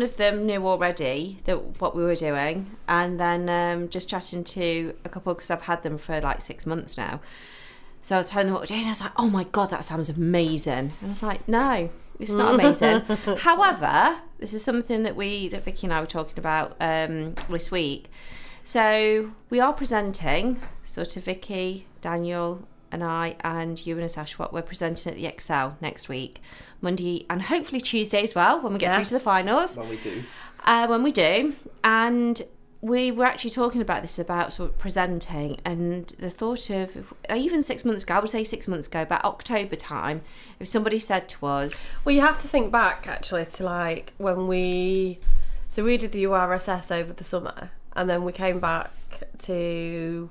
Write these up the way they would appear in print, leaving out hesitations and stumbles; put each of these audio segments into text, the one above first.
of them knew already that what we were doing, and then just chatting to a couple, because I've had them for like 6 months now. So I was telling them what we're doing. I was like, "Oh my god, that sounds amazing!" And I was like, "No, it's not amazing." However, this is something that Vicky and I were talking about this week. So we are presenting, sort of Vicky, Daniel, and I, and you and Asashwat, we're presenting at the Excel next week, Monday and hopefully Tuesday as well, when we get through to the finals. When we do. And we were actually talking about this, about sort of presenting, and the thought of, even 6 months ago, I would say 6 months ago, about October time, if somebody said to us... Well, you have to think back, actually, to like when we did the URSS over the summer, and then we came back to...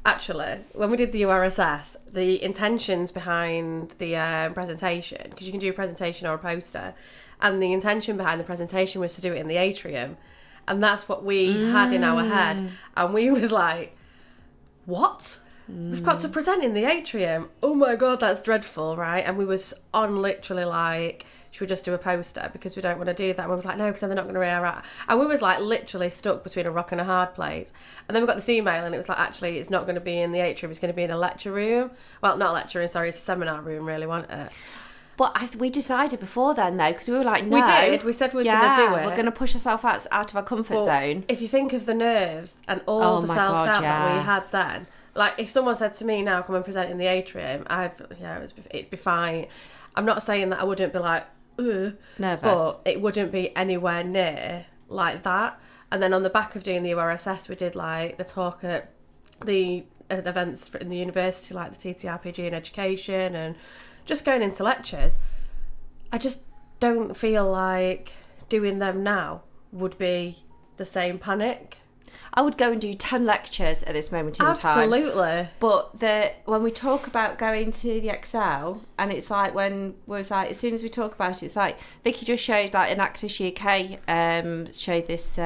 Actually, when we did the URSS, the intentions behind the presentation, because you can do a presentation or a poster, and the intention behind the presentation was to do it in the atrium. And that's what we had in our head. And we was like, what? We've got to present in the atrium. Oh my God, that's dreadful, right? And we was on literally like, should we just do a poster? Because we don't want to do that. And we was like, no, because then they're not going to rear out. And we was like literally stuck between a rock and a hard place. And then we got this email and it was like, actually, it's not going to be in the atrium. It's going to be in a lecture room. Well, not a lecture room, sorry, it's a seminar room, really, wasn't it? But we decided before then, though, because we were like, no. We did. We said we was going to do it. We're going to push ourselves out of our comfort zone. If you think of the nerves and all the self-doubt that we had then, like if someone said to me now, come and present in the atrium, it'd be fine. I'm not saying that I wouldn't be like, ugh, nervous, but it wouldn't be anywhere near like that. And then on the back of doing the URSS, we did like the talk at the events in the university, like the TTRPG and education, and just going into lectures. I just don't feel like doing them now would be the same panic. I would go and do 10 lectures at this moment in time. Absolutely. But when we talk about going to the Excel, and it's like as soon as we talk about it, it's like Vicky just showed like an Actors UK showed this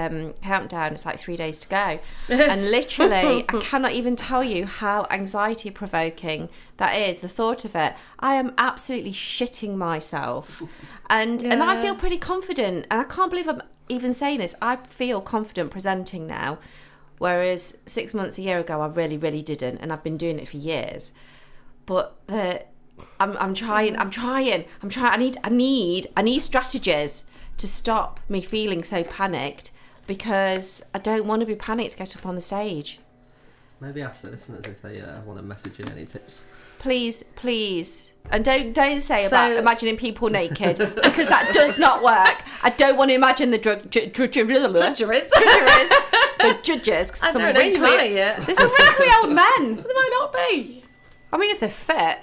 countdown. It's like 3 days to go, and literally I cannot even tell you how anxiety provoking that is. The thought of it, I am absolutely shitting myself, and I feel pretty confident, and I can't believe I'm even saying this. I feel confident presenting now, whereas 6 months, a year ago, I really, really didn't, and I've been doing it for years. But I'm trying. I need strategies to stop me feeling so panicked, because I don't want to be panicked to get up on the stage. Maybe ask the listeners if they want to message in any tips. Please. And don't say about imagining people naked, because that does not work. I don't want to imagine the judges. The judges. I don't know, you might. There's some wrinkly old men. They might not be. I mean, if they're fit.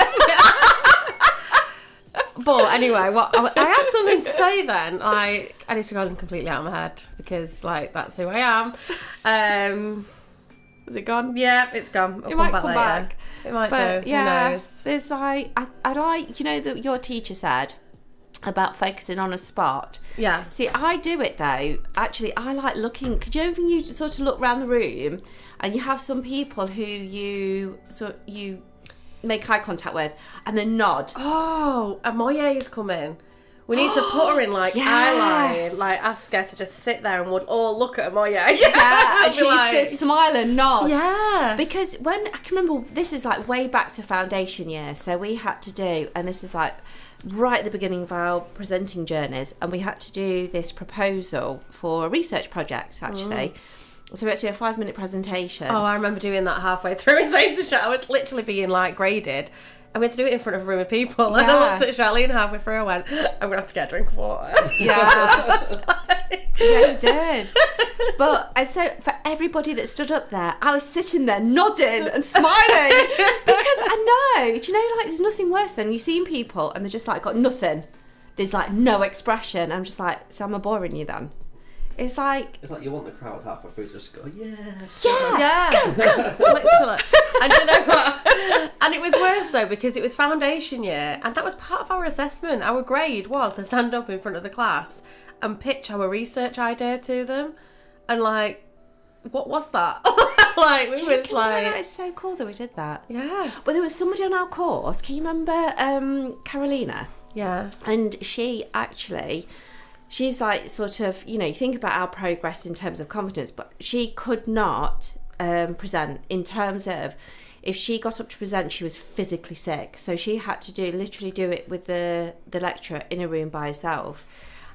But anyway, I had something to say then. Like, I need to go completely out of my head, because like that's who I am. Is it gone? Yeah, it's gone. It might come back. It might do. Yeah, who knows? There's like, I like, that your teacher said about focusing on a spot. Yeah. See, I do it though. Actually, I like looking. Could you know when you sort of look around the room and you have some people who you make eye contact with and then nod. Oh, Amoye is coming. We need to put her in like eyeline, like ask her to just sit there and we'd all look at Amoye. Yeah, and she needs to smile and nod. Yeah. Because when, I can remember, this is like way back to foundation year, so we had to do, and this is like right at the beginning of our presenting journeys, and we had to do this proposal for a research project, actually. So we had to do a 5-minute presentation. Oh, I remember doing that halfway through and saying to Charlotte, I was literally being like graded. And we had to do it in front of a room of people. And I looked at Charlene halfway through, I went, I'm going to have to get a drink of water. Yeah. Yeah, you did. But and so for everybody that stood up there, I was sitting there nodding and smiling, because I know, do you know, like there's nothing worse than you've seen people and they're just like got nothing. There's like no expression. I'm just like, so am I boring you then? It's like you want the crowd halfway through to just go, go. Literally. And you know what? And it was worse though, because it was foundation year, and that was part of our assessment. Our grade was to stand up in front of the class and pitch our research idea to them. And like, what was that? Like, we was like, that is so cool that we did that. Yeah. But there was somebody on our course. Can you remember Carolina? Yeah. And she actually. she's like sort of, you know, you think about our progress in terms of confidence, but she could not present in terms of, if she got up to present, she was physically sick. So she had to literally do it with the lecturer in a room by herself.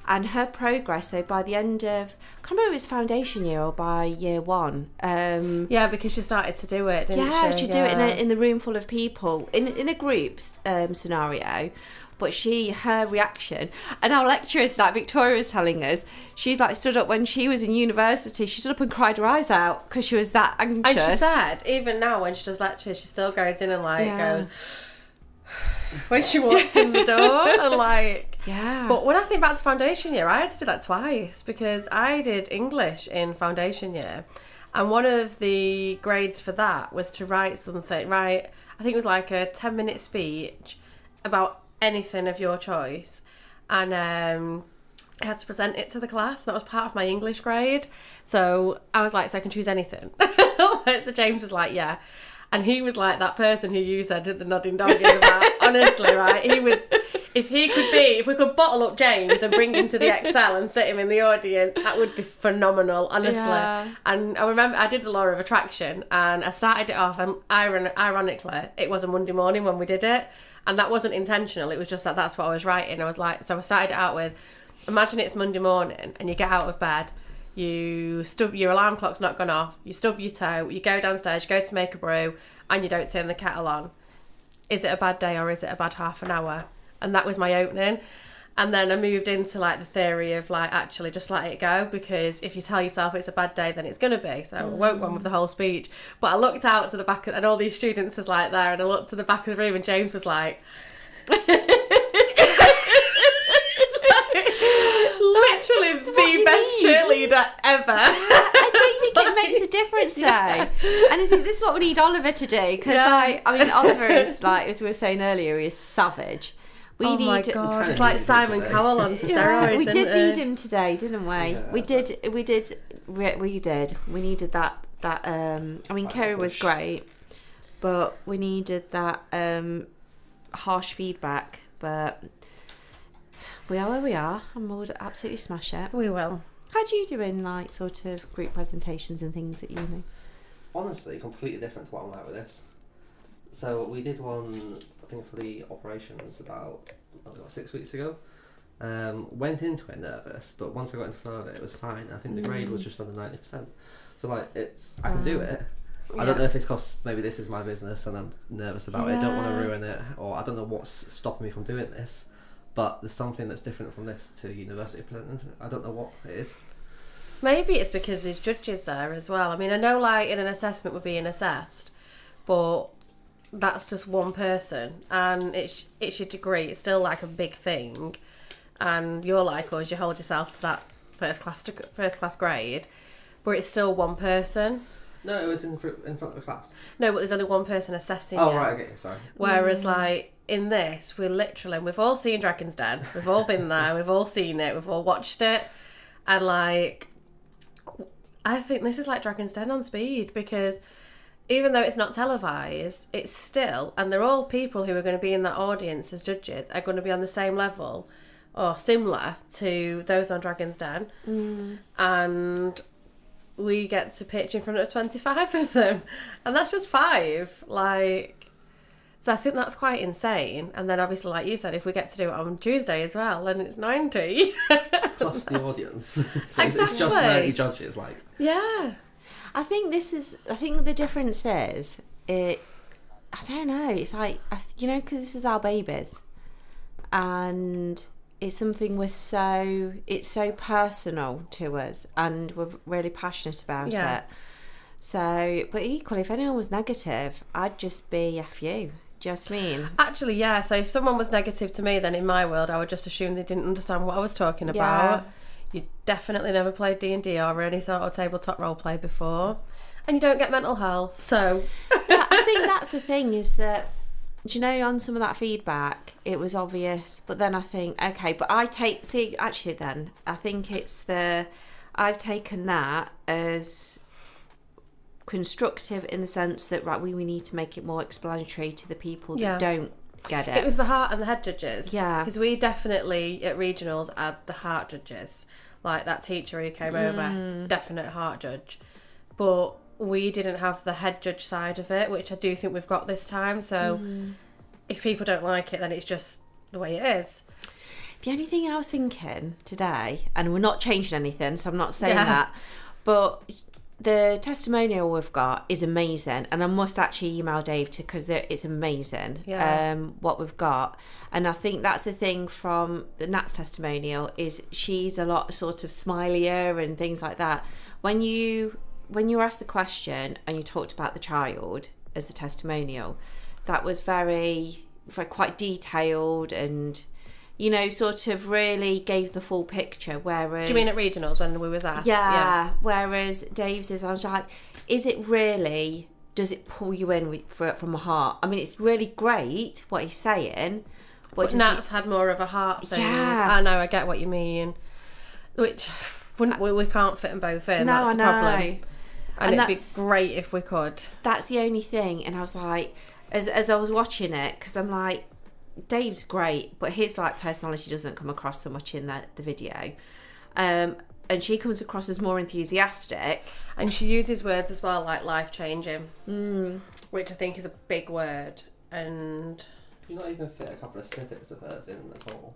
And her progress, so by the end of, I can't remember if it was foundation year or by year one. Yeah, because she started to do it, didn't she? Yeah, she'd do it in the room full of people, in a group scenario. But her reaction, and our lecturers, like Victoria was telling us, she's like stood up when she was in university, she stood up and cried her eyes out because she was that anxious. And she said, even now when she does lectures, she still goes in and goes, when she walks in the door and Yeah. But when I think back to foundation year, I had to do that twice because I did English in foundation year, and one of the grades for that was to write something, I think it was like a 10-minute speech about anything of your choice, and I had to present it to the class. That was part of my English grade, so I was like, so I can choose anything. So James was like, yeah, and he was like that person who you said did the nodding dog in about. Honestly, right, he was, if we could bottle up James and bring him to the Excel and sit him in the audience, that would be phenomenal, honestly. Yeah. And I remember I did the law of attraction, and I started it off, and ironically it was a Monday morning when we did it. And that wasn't intentional. It was just that's what I was writing. I was like, so I started it out with, imagine it's Monday morning and you get out of bed, your alarm clock's not gone off, you stub your toe, you go downstairs, you go to make a brew, and you don't turn the kettle on. Is it a bad day or is it a bad half an hour? And that was my opening. And then I moved into the theory of actually just let it go, because if you tell yourself it's a bad day, then it's going to be. So I won't go on with the whole speech. But I looked out to the back and all these students was there, and I looked to the back of the room and James was like, literally the best cheerleader ever. I don't think it makes a difference though. And I think this is what we need Oliver to do, because I mean Oliver is as we were saying earlier, he's savage. My God, it's like Simon Cowell on steroids. We did need him today, didn't we? Yeah. We did. We needed that. I mean, Kerry was great, but we needed that harsh feedback. But we are where we are, and we'll absolutely smash it. We will. How do you do in sort of group presentations and things at uni? Honestly, completely different to what I'm like with this. So we did one, I think, for the operations about 6 weeks ago. Went into it nervous, but once I got into flow of it was fine. I think the grade was just under 90%. So I can do it. I don't know if it's because maybe this is my business and I'm nervous about it, don't want to ruin it, or I don't know what's stopping me from doing this. But there's something that's different from this to university presenting. I don't know what it is. Maybe it's because there's judges there as well. I mean, I know in an assessment we're being assessed, but that's just one person, and it's your degree. It's still a big thing, and you're like us. You hold yourself to that first class grade, but it's still one person. No, it was in front of the class. No, but there's only one person assessing. Oh, right, okay, sorry. Whereas in this, we've all seen Dragon's Den. We've all been there. We've all seen it. We've all watched it, and I think this is like Dragon's Den on speed, because even though it's not televised, it's still, and they're all people who are going to be in that audience as judges, are going to be on the same level or similar to those on Dragon's Den. And we get to pitch in front of 25 of them, and that's just 5. So I think that's quite insane. And then obviously, like you said, if we get to do it on Tuesday as well, then it's 90. Plus the audience. So Exactly. It's just 90 judges, Yeah. I think the difference is I don't know. It's because this is our babies, and it's something it's so personal to us, and we're really passionate about it. So, but equally, if anyone was negative, I'd just be F you. Do you know what I mean? Actually, yeah. So if someone was negative to me, then in my world, I would just assume they didn't understand what I was talking about. You definitely never played D&D or any sort of tabletop role play before, and you don't get mental health. So I think that's the thing, is that, do you know, on some of that feedback, it was obvious, but then I think, okay, but I think it's I've taken that as constructive in the sense that we need to make it more explanatory to the people that don't get it. It was the heart and the head judges. Yeah. Because we definitely, at regionals, had the heart judges. Like that teacher who came over, definite heart judge. But we didn't have the head judge side of it, which I do think we've got this time. So if people don't like it, then it's just the way it is. The only thing I was thinking today, and we're not changing anything, so I'm not saying that, but the testimonial we've got is amazing, and I must actually email Dave because it's amazing what we've got. And I think that's the thing from the Nat's testimonial is she's a lot sort of smilier and things like that. When you were asked the question and you talked about the child as the testimonial, that was very quite detailed and, you know, sort of really gave the full picture. Whereas, do you mean at regionals when we was asked? Yeah. Whereas Dave's is, I was like, is it really? Does it pull you in from the heart? I mean, it's really great what he's saying, but Nat's had more of a heart thing. Yeah. I know. I get what you mean. Which we can't fit them both in. No, that's I the know. problem. And it'd be great if we could. That's the only thing. And I was like, as I was watching it, because I'm like, Dave's great, but his like personality doesn't come across so much in the video. And she comes across as more enthusiastic. And she uses words as well, like life-changing, which I think is a big word. And Can you not even fit a couple of snippets of hers in at all?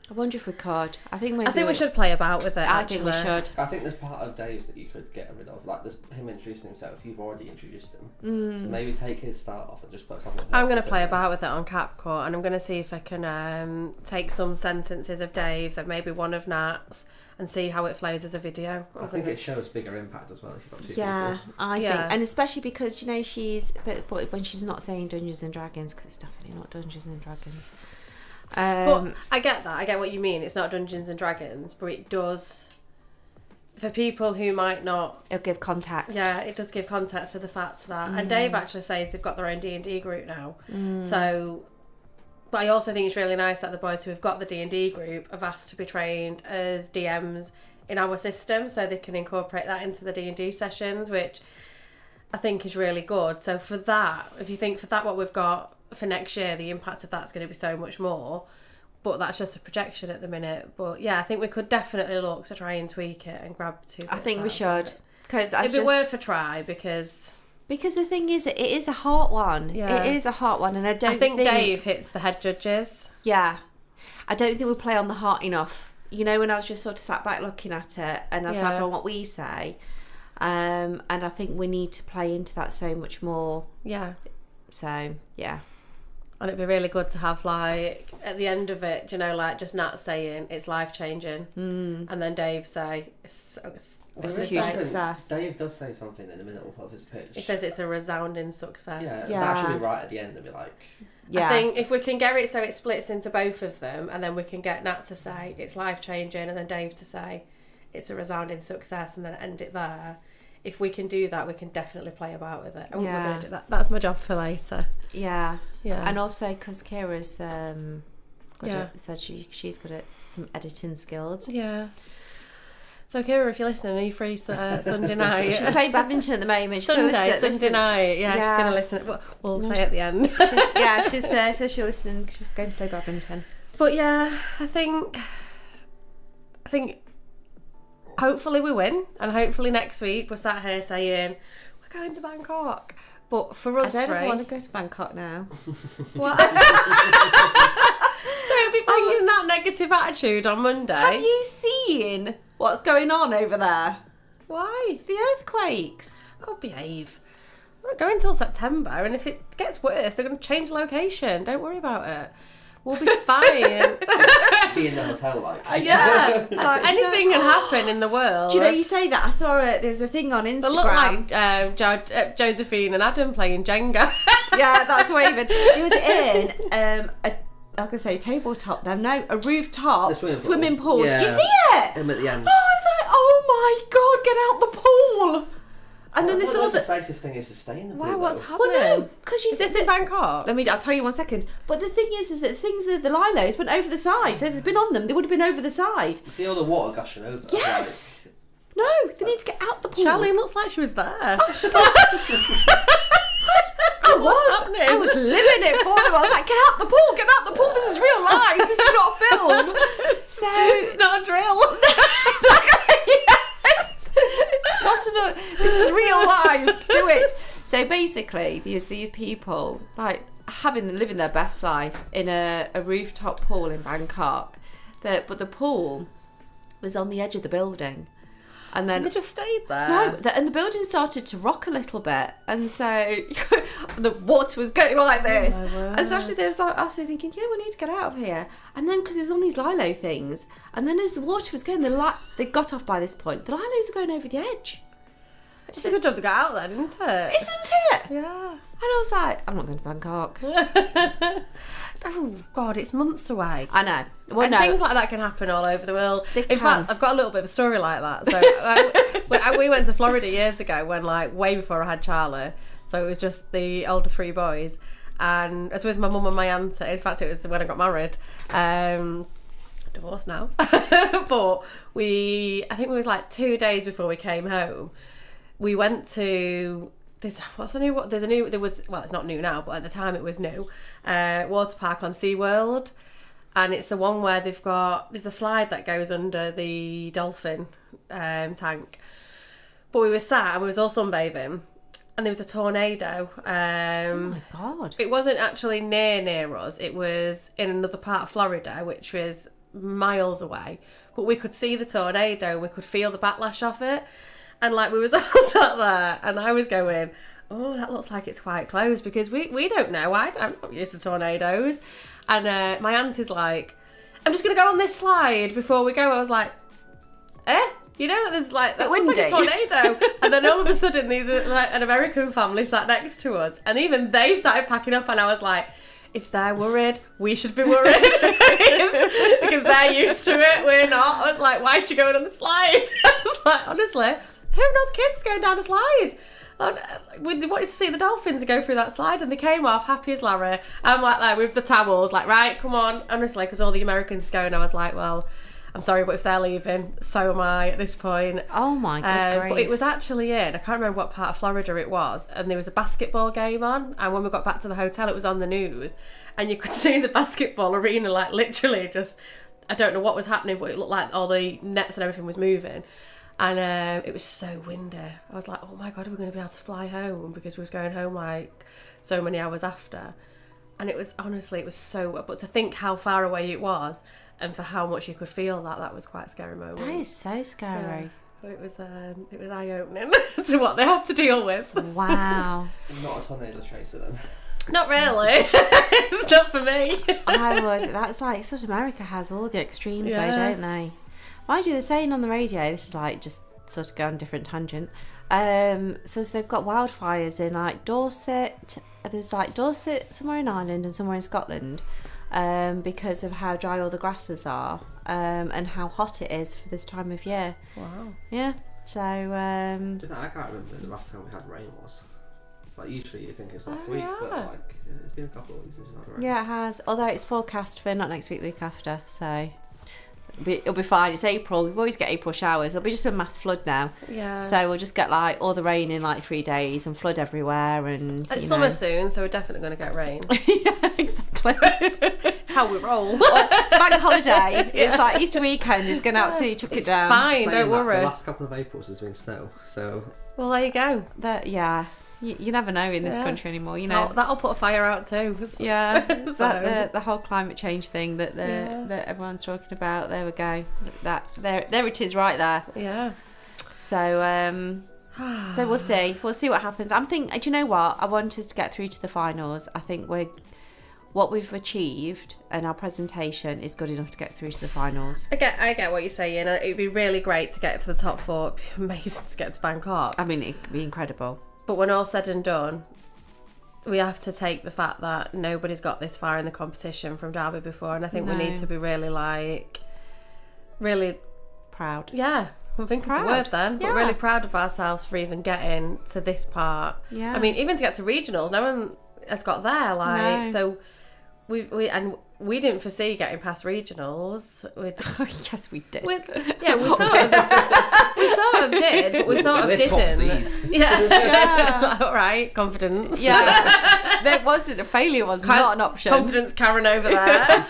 I wonder if we could. I think we should play about with it. I think we should. I think there's part of Dave's that you could get rid of, like there's him introducing himself. You've already introduced him, so maybe take his start off and just put a couple of. I'm going to play about with it on CapCut, and I'm going to see if I can take some sentences of Dave, that maybe one of Nat's, and see how it flows as a video. I think it shows bigger impact as well if you've got two people. I think, and especially because, you know, but when she's not saying Dungeons and Dragons, because it's definitely not Dungeons and Dragons. But I get that. I get what you mean. It's not Dungeons and Dragons, but it does, for people who might not. It'll give context. Yeah, it does give context to the fact that. And Dave actually says they've got their own D&D group now. So, but I also think it's really nice that the boys who have got the D&D group have asked to be trained as DMs in our system, so they can incorporate that into the D&D sessions, which I think is really good. So for that, if you think for that what we've got for next year, the impact of that's going to be so much more, but that's just a projection at the minute. But yeah, I think we could definitely look to try and tweak it and grab two bits. I think we should, because it'd be worth a try, because the thing is, it is a hard one. Yeah. It is a hard one, and I think Dave hits the head judges. Yeah, I don't think we play on the heart enough. You know, when I was just sort of sat back looking at it, and aside from what we say, and I think we need to play into that so much more. Yeah. So yeah. And it'd be really good to have, like, at the end of it, you know, like just Nat saying it's life-changing, and then Dave say it's a huge success. Dave does say something in the middle of his pitch. He says it's a resounding success. Yeah, that should be right at the end and be like. Yeah. I think if we can get it so it splits into both of them, and then we can get Nat to say it's life-changing, and then Dave to say it's a resounding success, and then end it there. If we can do that, we can definitely play about with it. And we're going to do that. That's my job for later. Yeah. Yeah. And also because Kira's said she's good at some editing skills. Yeah. So Kira, if you're listening, are you free Sunday night? She's playing badminton at the moment. She's Sunday night. Yeah, yeah. she's going to listen. We'll say at the end. She says she'll listen. She's going to play badminton. But yeah, I think hopefully we win, and hopefully next week we're sat here saying we're going to Bangkok. But for us, I don't want to go to Bangkok now. What? Don't be bringing that negative attitude on Monday. Have you seen what's going on over there? Why? The earthquakes. Oh, behave. We're not going till September, and if it gets worse, they're going to change location. Don't worry about it. We'll be fine. Be in the hotel, like. Yeah. So anything can happen in the world. Do you know, you say that, I saw it, there's a thing on Instagram. They look like Josephine and Adam playing Jenga. Yeah, that's what even. It was in like I say, tabletop then. No, a rooftop swimming pool. Yeah. Did you see it? Him at the end. Oh, I was like, oh my God, get out the pool. And then they saw the safest thing is to stay in the pool. Why? What's though. happening? Well, no, because Is this in Bangkok? I'll tell you 1 second. But the thing is that the lilos went over the side. So if they'd been on them, they would have been over the side. You see all the water gushing over. Yes. Like... No, they need to get out the pool. Charlene looks like she was there. I was just like, I I was living it for them. I was like, get out the pool, this is real life, this is not a film. So It's not a drill. exactly, yes. It's not this is real life, do it. So basically there's these people like living their best life in a rooftop pool in Bangkok, but the pool was on the edge of the building. And then They just stayed there. no, and the building started to rock a little bit, and so the water was going like this. Oh my word. And so after there was like, I was thinking, yeah, we need to get out of here. And then because it was on these lilo things, and then as the water was going, they got off by this point. The lilos were going over the edge, It's a good job to get out then, isn't it? isn't it? Yeah. And I was like, I'm not going to Bangkok. Oh God, it's months away. I know. Well, And no, things like that can happen all over the world. They In can. fact, I've got a little bit of a story like that. So we went to Florida years ago when, like, way before I had Charlie. So it was just the older three boys, and I was with my mum and my aunt. In fact, it was when I got married. Divorced now, but I think it was like 2 days before we came home. We went to this. What's the new? There was. Well, it's not new now, but at the time it was new. Water park on SeaWorld. And it's the one where there's a slide that goes under the dolphin tank. But we were sat and we was all sunbathing, and there was a tornado. oh my God. It wasn't actually near us. It was in another part of Florida, which was miles away. But we could see the tornado and we could feel the backlash of it. And like we was all sat there, and I was going, oh, that looks like it's quite close, because we don't know. I'm not used to tornadoes. And my aunt is like, I'm just going to go on this slide before we go. I was like, you know that there's like, that looks like a tornado. And then all of a sudden these are like an American family sat next to us, and even they started packing up, and I was like, if they're worried, we should be worried. because they're used to it, we're not. I was like, why is she going on the slide? I was like, honestly, who know the kids going down a slide? We wanted to see the dolphins go through that slide, and they came off happy as Larry. I'm like there with the towels, like, right, come on. Honestly, because all the Americans going, I was like, well, I'm sorry, but if they're leaving, so am I at this point. Oh my God. But it was actually I can't remember what part of Florida it was, and there was a basketball game on, and when we got back to the hotel it was on the news, and you could see the basketball arena, like, literally just, I don't know what was happening, but it looked like all the nets and everything was moving. And it was so windy. I was like, oh my God, are we going to be able to fly home? Because we was going home like so many hours after. And it was, honestly, it was so, but to think how far away it was and for how much you could feel that was quite a scary moment. That is so scary. Yeah. It was eye-opening to what they have to deal with. Wow. Not a tornado chaser then. Not really. It's not for me. I would. That's like, sort of America has all the extremes though, don't they? Mind you, they're saying on the radio, this is like just sort of go on a different tangent. So they've got wildfires in like Dorset. There's like Dorset somewhere in Ireland and somewhere in Scotland, because of how dry all the grasses are, and how hot it is for this time of year. Wow. Yeah. So. I can't remember the last time we had rain was. Like, usually you think it's last week, but like it's been a couple of weeks since we've had rain. Yeah, it has. Although it's forecast for not next week, the week after. So. It'll be fine. It's April. We always get April showers. It'll be just a mass flood now. Yeah. So we'll just get like all the rain in like 3 days and flood everywhere. And It's summer soon, so we're definitely going to get rain. Yeah, exactly. It's how we roll. Well, it's bank holiday. It's like Easter weekend is going to absolutely chuck it down. Fine, Saying don't that, worry. The last couple of Aprils has been snow, so Well, there you go. Yeah. You never know in this country anymore, you know. That'll put a fire out too. Yeah, So- that the whole climate change thing that that everyone's talking about. There we go. That there it is right there. Yeah. So so we'll see. We'll see what happens. I'm thinking. Do you know what? I want us to get through to the finals. I think what we've achieved and our presentation is good enough to get through to the finals. I get what you're saying. It'd be really great to get to the top 4. It'd be amazing to get to Bangkok. I mean, it could be incredible. But when all's said and done, we have to take the fact that nobody's got this far in the competition from Derby before, and I think we need to be really Proud. yeah. I'm thinking of the word then, but Yeah. really proud of ourselves for even getting to this part. Yeah. I mean, even to get to regionals, no one has got there. Like, No. so we didn't foresee getting past regionals. Yes, we did. We sort of did, we sort of We're top didn't. seeds. Yeah. All right, confidence. Yeah, there wasn't a failure. Was not an option. Confidence, Karen over there.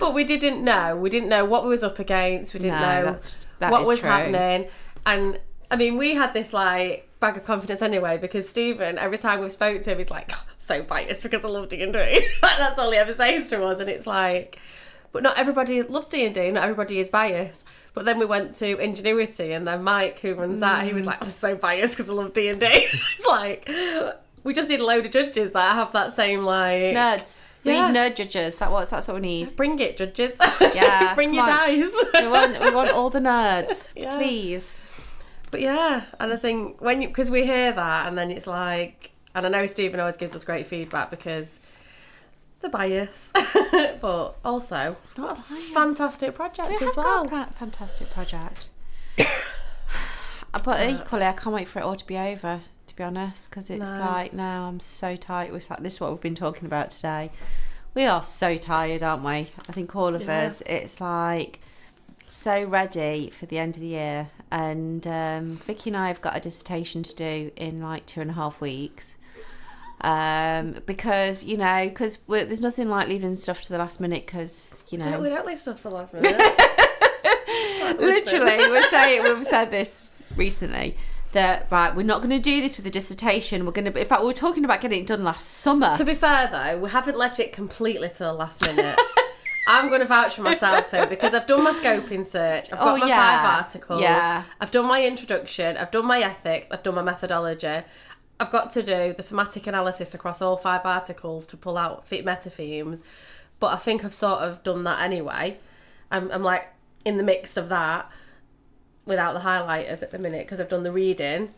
But we didn't know. We didn't know what we was up against. We didn't know that what is was true. happening. And I mean, we had this like bag of confidence anyway, because Stephen, every time we spoke to him, he's like, oh, so biased because I love D&D. Like, that's all he ever says to us. And it's like, but not everybody loves D&D. Not everybody is biased. But then we went to Ingenuity, and then Mike, who runs that, he was like, I'm so biased because I love D&D. It's like, we just need a load of judges that have that same like Nerds. We Yeah. need nerd judges. That's what we need. Bring it, judges. Yeah, Bring come your on. dice. We want all the nerds, Yeah. please. But yeah, and I think because we hear that, and then it's like, and I know Stephen always gives us great feedback because the bias, but also it's got a fantastic project We as have well. got a fantastic project. But equally, I can't wait for it all to be over, to be honest, because it's No. like, now I'm so tired. This is what we've been talking about today. We are so tired, aren't we? I think all of Yeah. us. It's like so ready for the end of the year. And Vicky and I have got a dissertation to do in like 2.5 weeks. Because there's nothing like leaving stuff to the last minute, because We don't leave stuff to the last minute. literally we've said this recently, that right, we're not going to do this with the dissertation. We're going to, in fact, we were talking about getting it done last summer. To be fair though, we haven't left it completely to the last minute. I'm going to vouch for myself here, because I've done my scoping search, I've got my 5 articles, I've done my introduction, I've done my ethics, I've done my methodology. I've got to do the thematic analysis across all 5 articles to pull out meta themes, but I think I've sort of done that anyway. I'm like in the mix of that without the highlighters at the minute, because I've done the reading.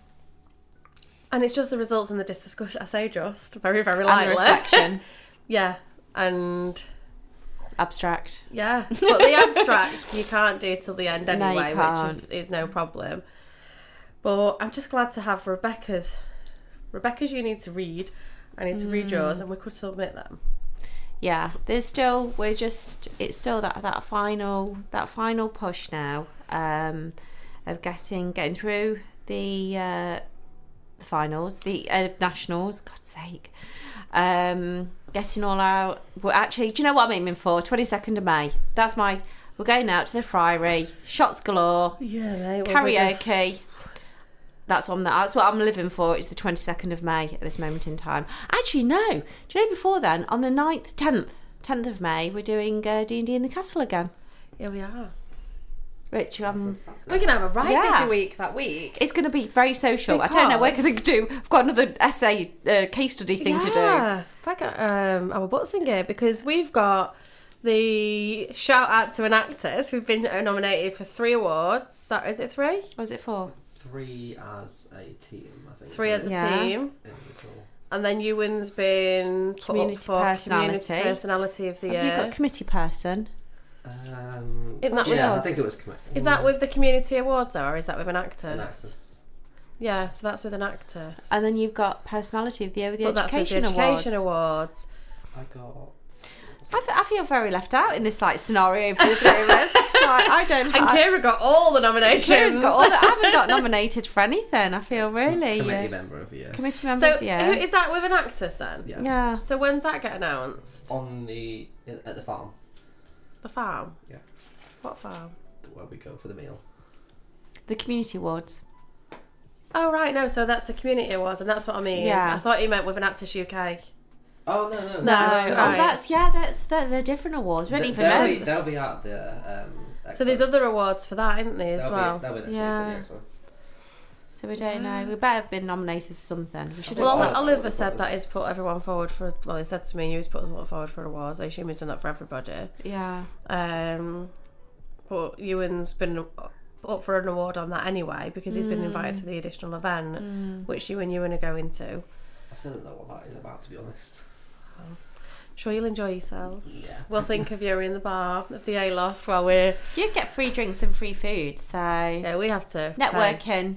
And it's just the results and the discussion. I say just very, very and lightly. the reflection. Yeah, and Abstract. yeah, but the abstracts you can't do till the end No, you anyway, can't. which is no problem. But I'm just glad to have Rebecca's you need to read. I need to read yours, and we could submit them. Yeah, it's still that final push now, of getting through the finals, the nationals, God's sake, getting all out. Well, actually, do you know what I'm aiming for? 22nd of May. We're going out to the Friary, shots galore, Yeah, mate. karaoke. That's what I'm living for. It's the 22nd of May at this moment in time. Actually, no. Do you know, before then, on the 10th of May, we're doing D&D in the castle again. Yeah, we are. Which We're gonna have a right busy week that week. it's going to be very social. I don't know. We're going to do. I've got another essay case study thing to do. Yeah, if I got our butts in gear, because we've got the shout out to an actress. We've been nominated for 3 awards. Is it 3? What was it for? 3 as a team, I think. 3 as a Yeah. team. Individual. And then Ewan's been put up Community for personality. Community personality of the Have year. you got committee person? Isn't that with yeah, I yours? think it was Is that with the community awards, or is that with an actor? an actress. Yeah, so that's with an actor. And then you've got personality of the year with the But that's with education the awards. education awards. I got. I feel very left out in this like scenario for the 3 of us. It's like I don't. And Kira got all the nominations. Kira's got all. I haven't got nominated for anything. I feel really Committee member of the year. committee member. So of the year. who, is that with an actress then? Yeah. Yeah. So when's that get announced? At the farm The farm? Yeah. What farm? where we go for the meal. The community awards. Oh right, no, so that's the community awards, and that's what I mean. Yeah. I thought you meant with an Actors UK. Oh no. No. Oh, Right. they're different awards. We don't even They'll know. be, they'll be at the. So there's other awards for that, isn't there, as They'll well? They'll be next Yeah. week for the expo. So we don't know. We better have been nominated for something. We should have. Well, Well, Oliver said that he's put everyone forward for. Well, he said to me, he's put us forward for awards. I assume he's done that for everybody. Yeah. But Ewan's been up for an award on that anyway, because he's been invited to the additional event, which you and Ewan are going to. I still don't know what that is about, to be honest. Sure, you'll enjoy yourself. Yeah. We'll think of you in the bar of the A-Loft while we're... You get free drinks and free food. So Yeah, we have to. pay. networking.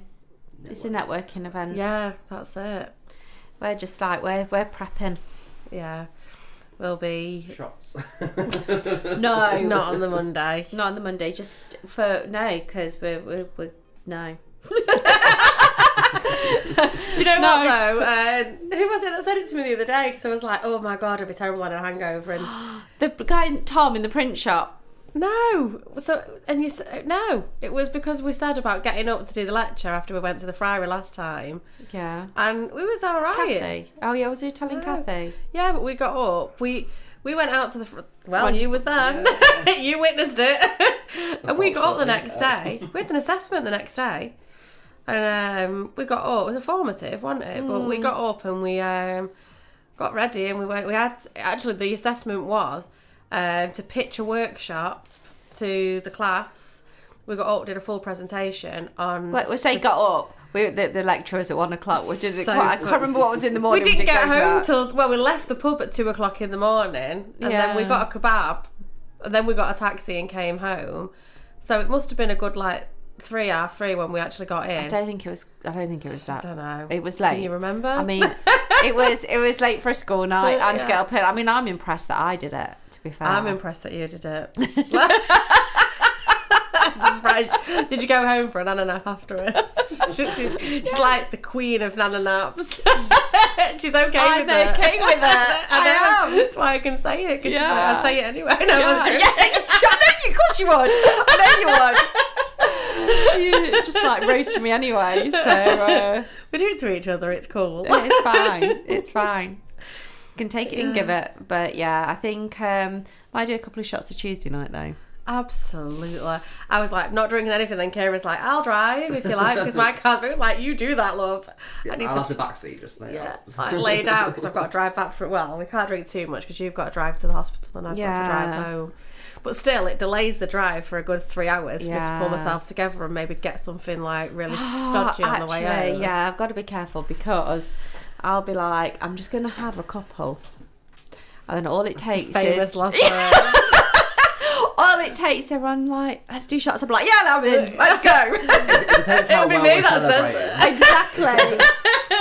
It's a networking event. Yeah, that's it. We're just like we're prepping. Yeah. We'll be... Shots. No, Not on the Monday. not on the Monday. Just for no, because we're No. Do you know what though? Who was it that said it to me the other day? Because I was like, oh my god, I'd be terrible on a hangover. And The guy, Tom, in the print shop. no, no, it was because we said about getting up to do the lecture after we went to the Friary last time, Yeah. and we was all right. Kathy. Oh, yeah, was you telling Kathy? Yeah, but we got up. We went out to the. Well, Well, you was there. You witnessed it. And we got up the next day. We had an assessment the next day, and we got up. It was informative, wasn't it? But we got up and we got ready and we went. We had actually the assessment was to pitch a workshop to the class. We got up, did a full presentation on. Wait, we say got up. The lecture was at 1 o'clock. We did So I can't remember what was in the morning. We didn't get go to home that. till, well, we left the pub at 2 o'clock in the morning, and then we Yeah. got a kebab, and then we got a taxi and came home. So it must have been a good, like, 3:30 when we actually got in. I don't think it was that. I don't know. It was late. Can you remember? I mean, it was late for a school night and to Yeah. get up. I mean, I'm impressed that I did it. To be fair, I'm impressed that you did it. I'm surprised. Did you go home for a nana nap afterwards? She's like the queen of nana naps. She's okay I'm with it. okay with it. I know. I am. That's why I can say it. Because Yeah. I'd say it anyway. No, Yeah, I'm yeah, joking. I know you. Of course you would. I know you would. You just like roasted me anyway, so We do it to each other. It's cool. it's fine. It's fine. Can take it and give it, but yeah, I think I do a couple of shots of Tuesday night though. Absolutely. I was like, not drinking anything. Then Kira's like, I'll drive if you like, because my car's was like, you do that, love. Yeah, I need I'll to have the back seat just there. yeah, like laid out because I've got to drive back for well, we can't drink too much because you've got to drive to the hospital and I've got to drive Yeah. home. But still, it delays the drive for a good 3 hours for me to Yeah. pull myself together and maybe get something like really stodgy on the way Actually, home. yeah, I've got to be careful because I'll be like, I'm just going to have a couple. And then all it takes Famous is... last words. all it takes, everyone like, let's do shots. I'm like, yeah, I'm in. Let's go. It depends how It'll be well me we're that says celebrating. Exactly.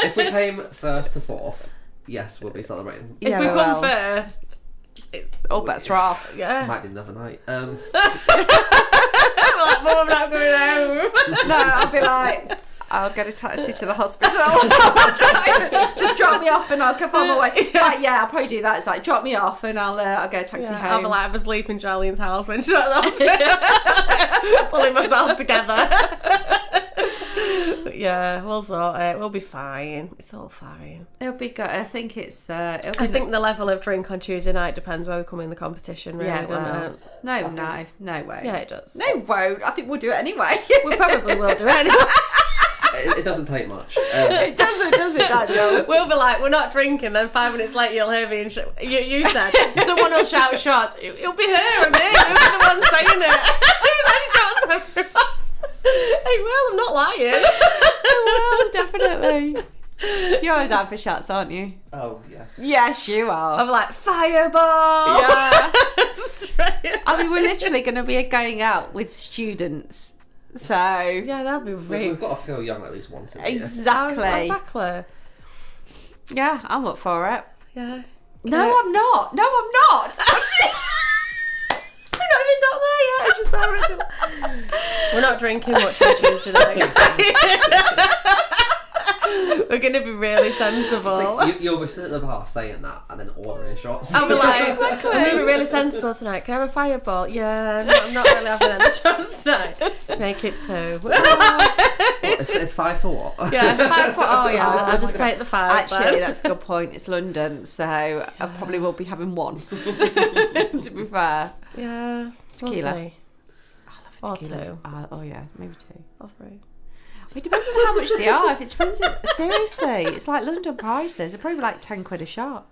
If we came first to fourth, yes, we'll be celebrating. If Yeah, we we come will. first, it's, All bets are off. yeah. Might need another night. I'm like, Mum, I'm not going home. No, I'll be like, I'll get a taxi to the hospital. Just drop me off and I'll come on my way. Like, yeah, I'll probably do that. It's like, drop me off and I'll get a taxi I'll home. be like, I'm asleep in Charlene's house when she's at the hospital. Pulling myself together. But yeah, we'll sort it. We'll be fine. It's all fine. It'll be good. I think it's... it'll be I think the level of drink on Tuesday night depends where we come in the competition, really, Yeah, doesn't well, it? no way. Yeah, it does. No, won't. I think we'll do it anyway. We probably will do it anyway. It doesn't take much. It does it, Daniel? We'll be like, we're not drinking, then 5 minutes later you'll hear me and you said, someone will shout shots. It'll be her and me. We'll be the one saying it. Who's saying shots everyone? Hey, well, I'm not lying. Well, definitely. You're down for shots, aren't you? Oh, yes. Yes, you are. I'm like, fireball. Yeah. Straight. I mean, we're literally going to be going out with students. So, Yeah, that'd be really... We've got to feel young at least once in a year. exactly. Exactly. Yeah, I'm up for it. Yeah. No, I'm not. No, I'm not. We're not even got there yet. It's just already... We're not drinking much on Tuesday night. We're going to be really sensible. You'll be sitting at the bar saying that and then ordering shots. I'll be like, Exactly. I'm going to be really sensible tonight. Can I have a fireball? Yeah, no, I'm not really having any shots tonight. Make it 2. It's 5 for what? Yeah, 5 for... Oh, yeah, I'll just take the 5. Actually, then. that's a good point. It's London, so I probably will be having one. To be fair. Yeah. We'll Tequila. see. I love Or tequilas. 2. Oh yeah, maybe 2. Or 3. It depends on how much they are. If it depends, seriously, it's like London prices. They're probably like £10 a shot.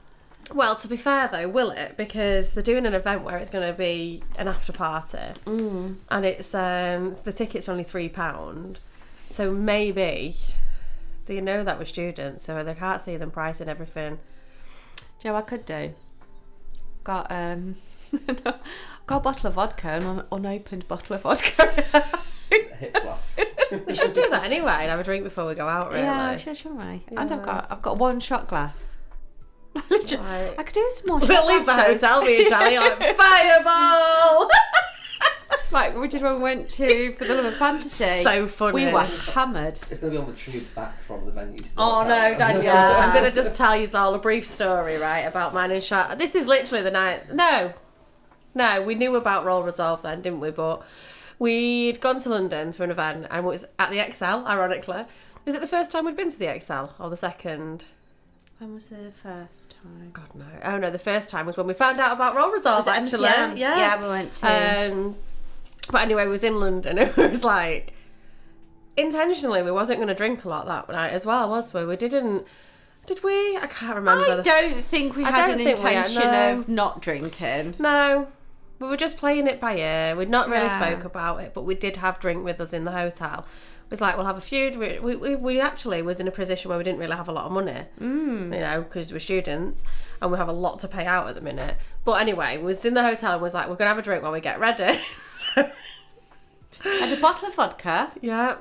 Well, to be fair though, will it? Because they're doing an event where it's going to be an after party, and it's the ticket's only £3. So maybe they know that we're students, so they can't see them pricing everything. Do you know what I could do? Got got a bottle of vodka, an unopened bottle of vodka. Hip flask. We should do that anyway and have a drink before we go out. Really. Yeah, shouldn't we? And Yeah. I've got 1 shot glass. Literally, Right. I could do some more shot We'll leave the glasses. hotel, me and Charlie, like fireball. Like we did when we went to For the Love of Fantasy. So funny. We were hammered. It's going to be on the tube back from the venue. Oh no, Daniel! Yeah. I'm gonna just tell you all a brief story, right, about mine and Sha. This is literally the night. No, we knew about Roll Resolve then, didn't we? But we'd gone to London to an event, and it was at the XL. Ironically, was it the first time we'd been to the XL or the second? When was the first time? God no! Oh no, the first time was when we found out about Roll Resolve. Was it Actually, MCM? Yeah, we went to. But anyway, we was in London. It was like intentionally we wasn't going to drink a lot that night as well, was we? We didn't. Did we? I can't remember. I don't think we I had don't an think we had, intention no. of not drinking. No, we were just playing it by ear. We'd not really Yeah. spoke about it, but we did have drink with us in the hotel. It was like, we'll have a few. We actually was in a position where we didn't really have a lot of money, you know, because we're students and we have a lot to pay out at the minute. But anyway, we was in the hotel and was like, we're going to have a drink while we get ready. Had a bottle of vodka, Yeah.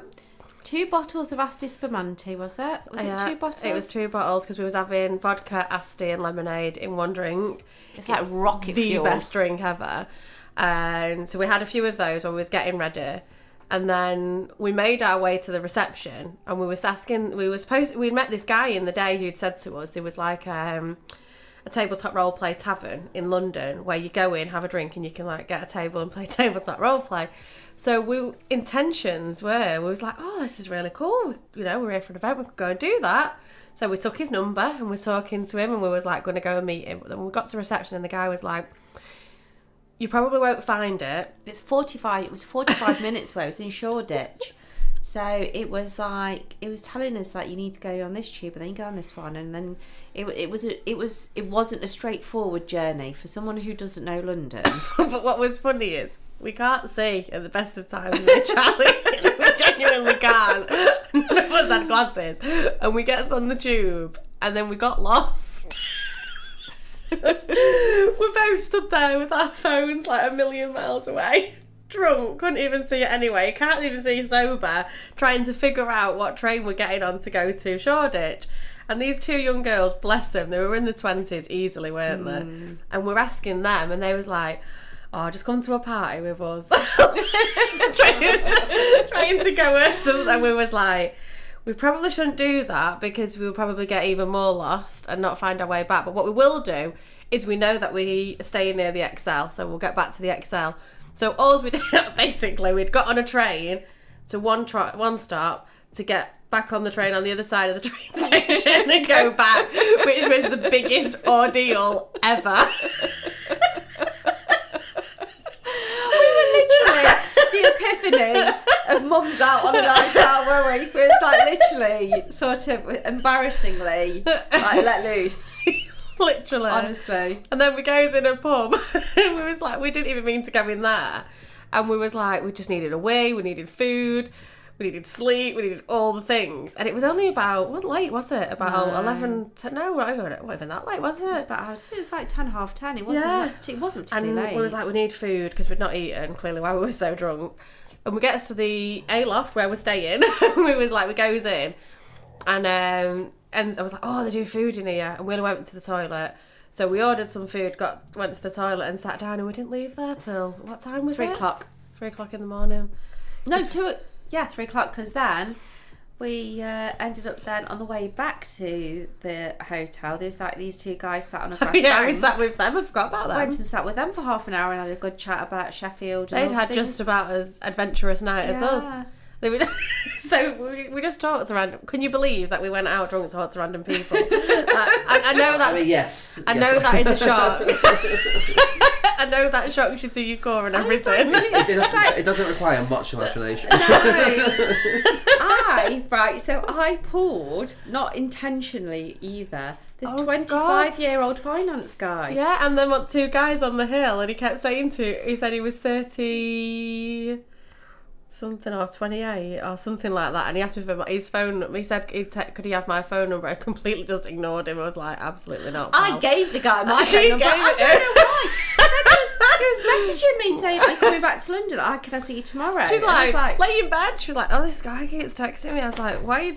2 bottles of Asti Spumante, was it? Was it 2 bottles? It was 2 bottles because we was having vodka, Asti and lemonade in one drink. It's like rocket the fuel. best drink ever. So we had a few of those when we was getting ready. And then we made our way to the reception and we'd met this guy in the day who'd said to us, there was like a tabletop role play tavern in London where you go in, have a drink and you can like get a table and play tabletop role play. So intentions were, we was like, oh, this is really cool. You know, we're here for an event, we could go and do that. So we took his number and we're talking to him and we was like going to go and meet him. But then we got to reception and the guy was like, you probably won't find it. It was 45 minutes away. It was in Shoreditch. So it was like, it was telling us that you need to go on this tube and then you go on this one. And then it wasn't a straightforward journey for someone who doesn't know London. But what was funny is we can't see at the best of times with Charlie. We genuinely can't. None of us had glasses. And we get us on the tube and then we got lost. We both stood there with our phones like a million miles away, drunk, couldn't even see it anyway, can't even see sober, trying to figure out what train we're getting on to go to Shoreditch. And these 2 young girls, bless them, they were in the 20s easily, weren't they? And we're asking them and they was like, oh, just come to a party with us. trying to go with us. And we was like, we probably shouldn't do that because we'll probably get even more lost and not find our way back. But what we will do is we know that we stay near the XL, so we'll get back to the XL. So all we did, basically, we'd got on a train to one stop to get back on the train on the other side of the train station and go back, which was the biggest ordeal ever. The epiphany of mums out on a night out, were we? It was like literally, sort of embarrassingly, like let loose. Literally. Honestly. And then we goes in a pub and we was like, we didn't even mean to go in there. And we was like, we just needed a wee, we needed food, we needed sleep, we needed all the things. And it was only about, what late was it? About 11, 10, no, not even that late, was it? It was like 10, half 10. It wasn't particularly and late. we was like, we need food because we'd not eaten, clearly, while we were so drunk. And we get to the A-loft where we're staying. We was like, we goes in. And I was like, oh, they do food in here. And we only went to the toilet. So we ordered some food, went to the toilet and sat down and we didn't leave there till, what time was 3 it? o'clock. 3 o'clock in the morning. No, 3 o'clock, because then we ended up then on the way back to the hotel. There was like these 2 guys sat on a grass Yeah, bank. we sat with them. I forgot about them. Went and sat with them for half an hour and had a good chat about Sheffield. They'd had just about as adventurous night as us. Yeah. So we just talked to random. Can you believe that we went out drunk and talked to random people? I know that's. Yes. I know that is a shock. I know that shocks you to your core and everything. It doesn't require much imagination. So I pulled, not intentionally either, this Oh, 25-year-old finance guy. Yeah, and then 2 guys on the hill, and he kept saying he said he was 30 something or 28 or something like that, and he asked me for his phone. He said could he have my phone number? I completely just ignored him. I was like, absolutely not, pal. I gave the guy my She phone number. gave I it don't know why. He was messaging me saying, I'm coming back to London. Can I see you tomorrow? She's And I was like, lay in bed. She was like, oh, this guy keeps texting me. I was like, why are you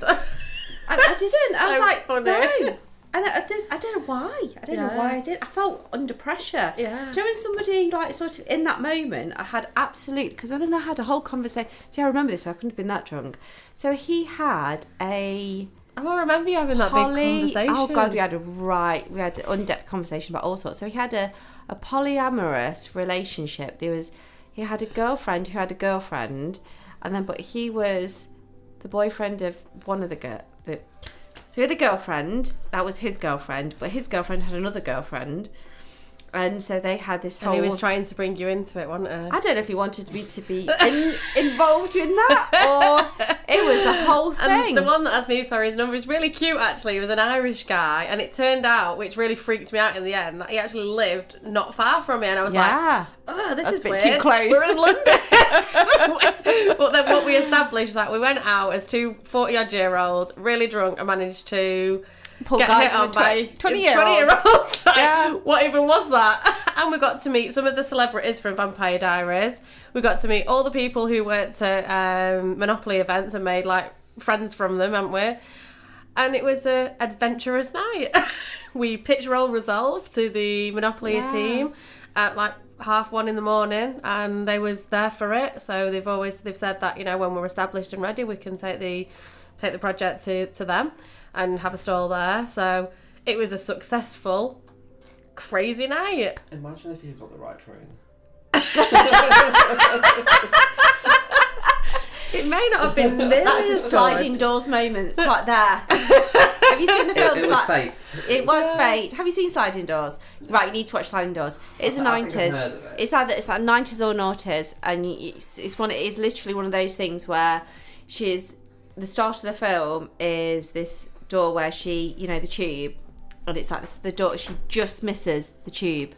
I didn't. I was So like, funny. no. And I don't know why. I don't know why I did. I felt under pressure. Yeah. Do you know when somebody, like, sort of in that moment, I had absolute... Because then I had a whole conversation. See, I remember this, so I couldn't have been that drunk. So he had a... I remember you having that big conversation. Oh, God, we had an in-depth conversation about all sorts. So he had a polyamorous relationship. He had a girlfriend who had a girlfriend, but he was the boyfriend of one of so he had a girlfriend, that was his girlfriend, but his girlfriend had another girlfriend. And so they had this whole... And he was trying to bring you into it, wasn't he? I don't know if he wanted me to be involved in that, or it was a whole thing. And the one that asked me for his number is really cute, actually. He was an Irish guy, and it turned out, which really freaked me out in the end, that he actually lived not far from me. And I was like, oh, this is a bit weird. too close. We're in London. But then what we established, like, we went out as two 40-odd-year-olds, really drunk, and managed to... Get hit on by 20-year-olds. Like, yeah. What even was that? And we got to meet some of the celebrities from Vampire Diaries. We got to meet all the people who worked at Monopoly events and made, like, friends from them, haven't we? And it was an adventurous night. We pitch roll Resolve to the Monopoly team at, like, 1:30 in the morning, and they was there for it. So they've said that, you know, when we're established and ready, we can take the project to them and have a stall there. So it was a successful, crazy night. Imagine if you got the right train. It may not have been this. That's a sliding doors moment right there. Have you seen the film? It was fate. It was fate. Have you seen Sliding Doors? Right, you need to watch Sliding Doors. It's a 90s. It's like 90s or noughties, and it is literally one of those things where the start of the film is this door where she, you know, the tube, and it's like the door, she just misses the tube,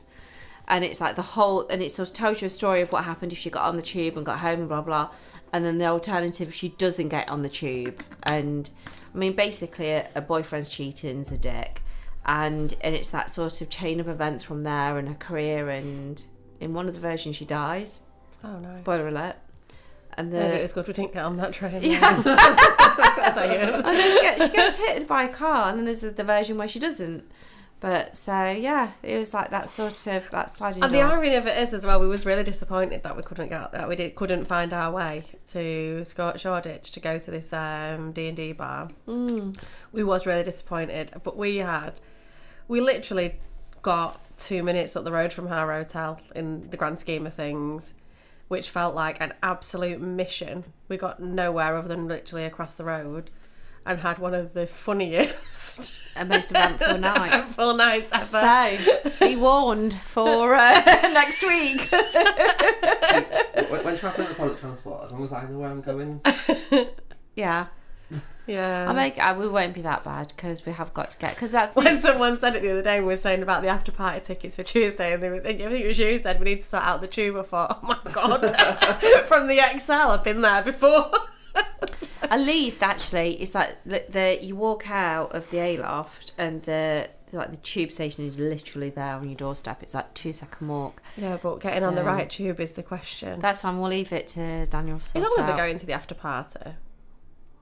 and it's like and it sort of tells you a story of what happened if she got on the tube and got home and blah blah, and then the alternative if she doesn't get on the tube. And I mean, basically a boyfriend's cheating's a dick, and it's that sort of chain of events from there and her career, and in one of the versions she dies. Oh no. Spoiler alert. And Maybe it was good we didn't get on that train. Yeah. I know she gets hit by a car, and then there's the version where she doesn't. But so yeah, it was like that sort of that sliding. And the irony of it is as well, we was really disappointed that we couldn't find our way to Shoreditch to go to this D&D bar. We was really disappointed, but we literally got 2 minutes up the road from our hotel in the grand scheme of things, which felt like an absolute mission. We got nowhere other than literally across the road, and had one of the funniest and most eventful nights. Full nights ever. So, be warned for next week. See, when travelling on public transport, as long as I know where I'm going. Yeah. Yeah. We won't be that bad, because we have got to get... Because when someone said it the other day, we were saying about the after party tickets for Tuesday, and they were thinking, I think it was you said, we need to sort out the tube. I thought, oh my God, from the XL, I've been there before. At least, actually, it's like you walk out of the A-loft, and the tube station is literally there on your doorstep. It's like 2-second walk. Yeah, but getting on the right tube is the question. That's fine. We'll leave it to Daniel to sort He's only out. going to the after party.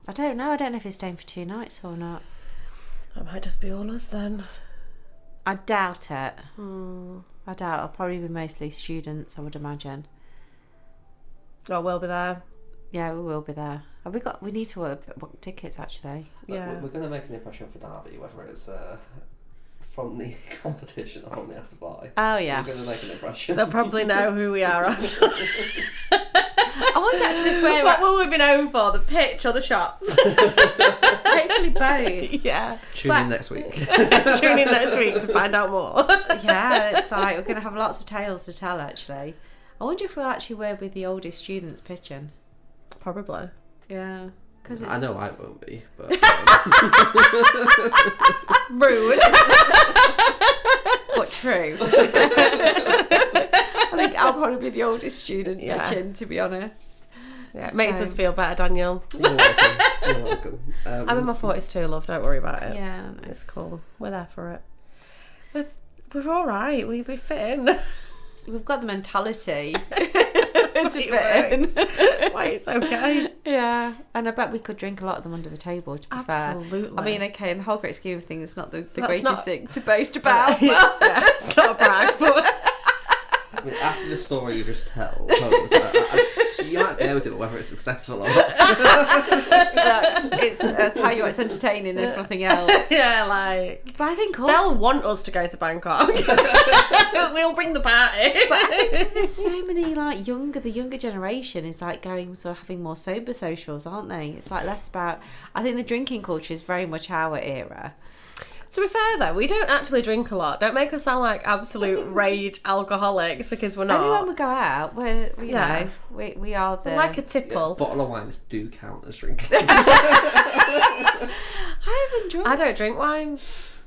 I don't know. I don't know if he's staying for 2 nights or not. That might just be all us then. I doubt it. I doubt. It'll probably be mostly students, I would imagine. Oh, we'll be there. Yeah, we will be there. We need to book tickets, actually. Yeah. We're going to make an impression for Derby, whether it's from the competition or from the after party. Oh, yeah. We're going to make an impression. They'll probably know who we are. I wonder actually if what will we be known for? The pitch or the shots? hopefully both. Yeah. Tune in next week. Tune in next week to find out more. Yeah, it's like we're going to have lots of tales to tell, actually. I wonder if we'll actually wear with the oldest students pitching. Probably. Yeah. Cause it's... I know I won't be, but... Rude. But true. I think I'll probably be the oldest student pitching, to be honest. Yeah, it makes us feel better, Daniel. You're welcome. You're welcome. I'm in my 40s too, love. Don't worry about it. Yeah. It's cool. We're there for it. We're all right. We fit in. We've got the mentality. to fit in. That's why it's okay. Yeah, and I bet we could drink a lot of them under the table, to be fair. Absolutely. I mean, okay, in the whole great scheme of things, it's not the That's greatest not- thing to boast about. Yeah, it's not a brag, but I mean, after the story you just tell, you might be able to, but whether it's successful or not. It's, I tell you what, it's entertaining if nothing else. yeah, like But I think also... they'll want us to go to Bangkok. We'll bring the party. But I think there's so many like the younger generation is like going sort of having more sober socials, aren't they? It's like less about. I think the drinking culture is very much our era. To be fair though, we don't actually drink a lot. Don't make us sound like absolute rage alcoholics because we're not. Only when we go out, we Yeah. we are the We're like a tipple. Bottle of wines do count as drinking. I haven't drunk. I don't drink wine.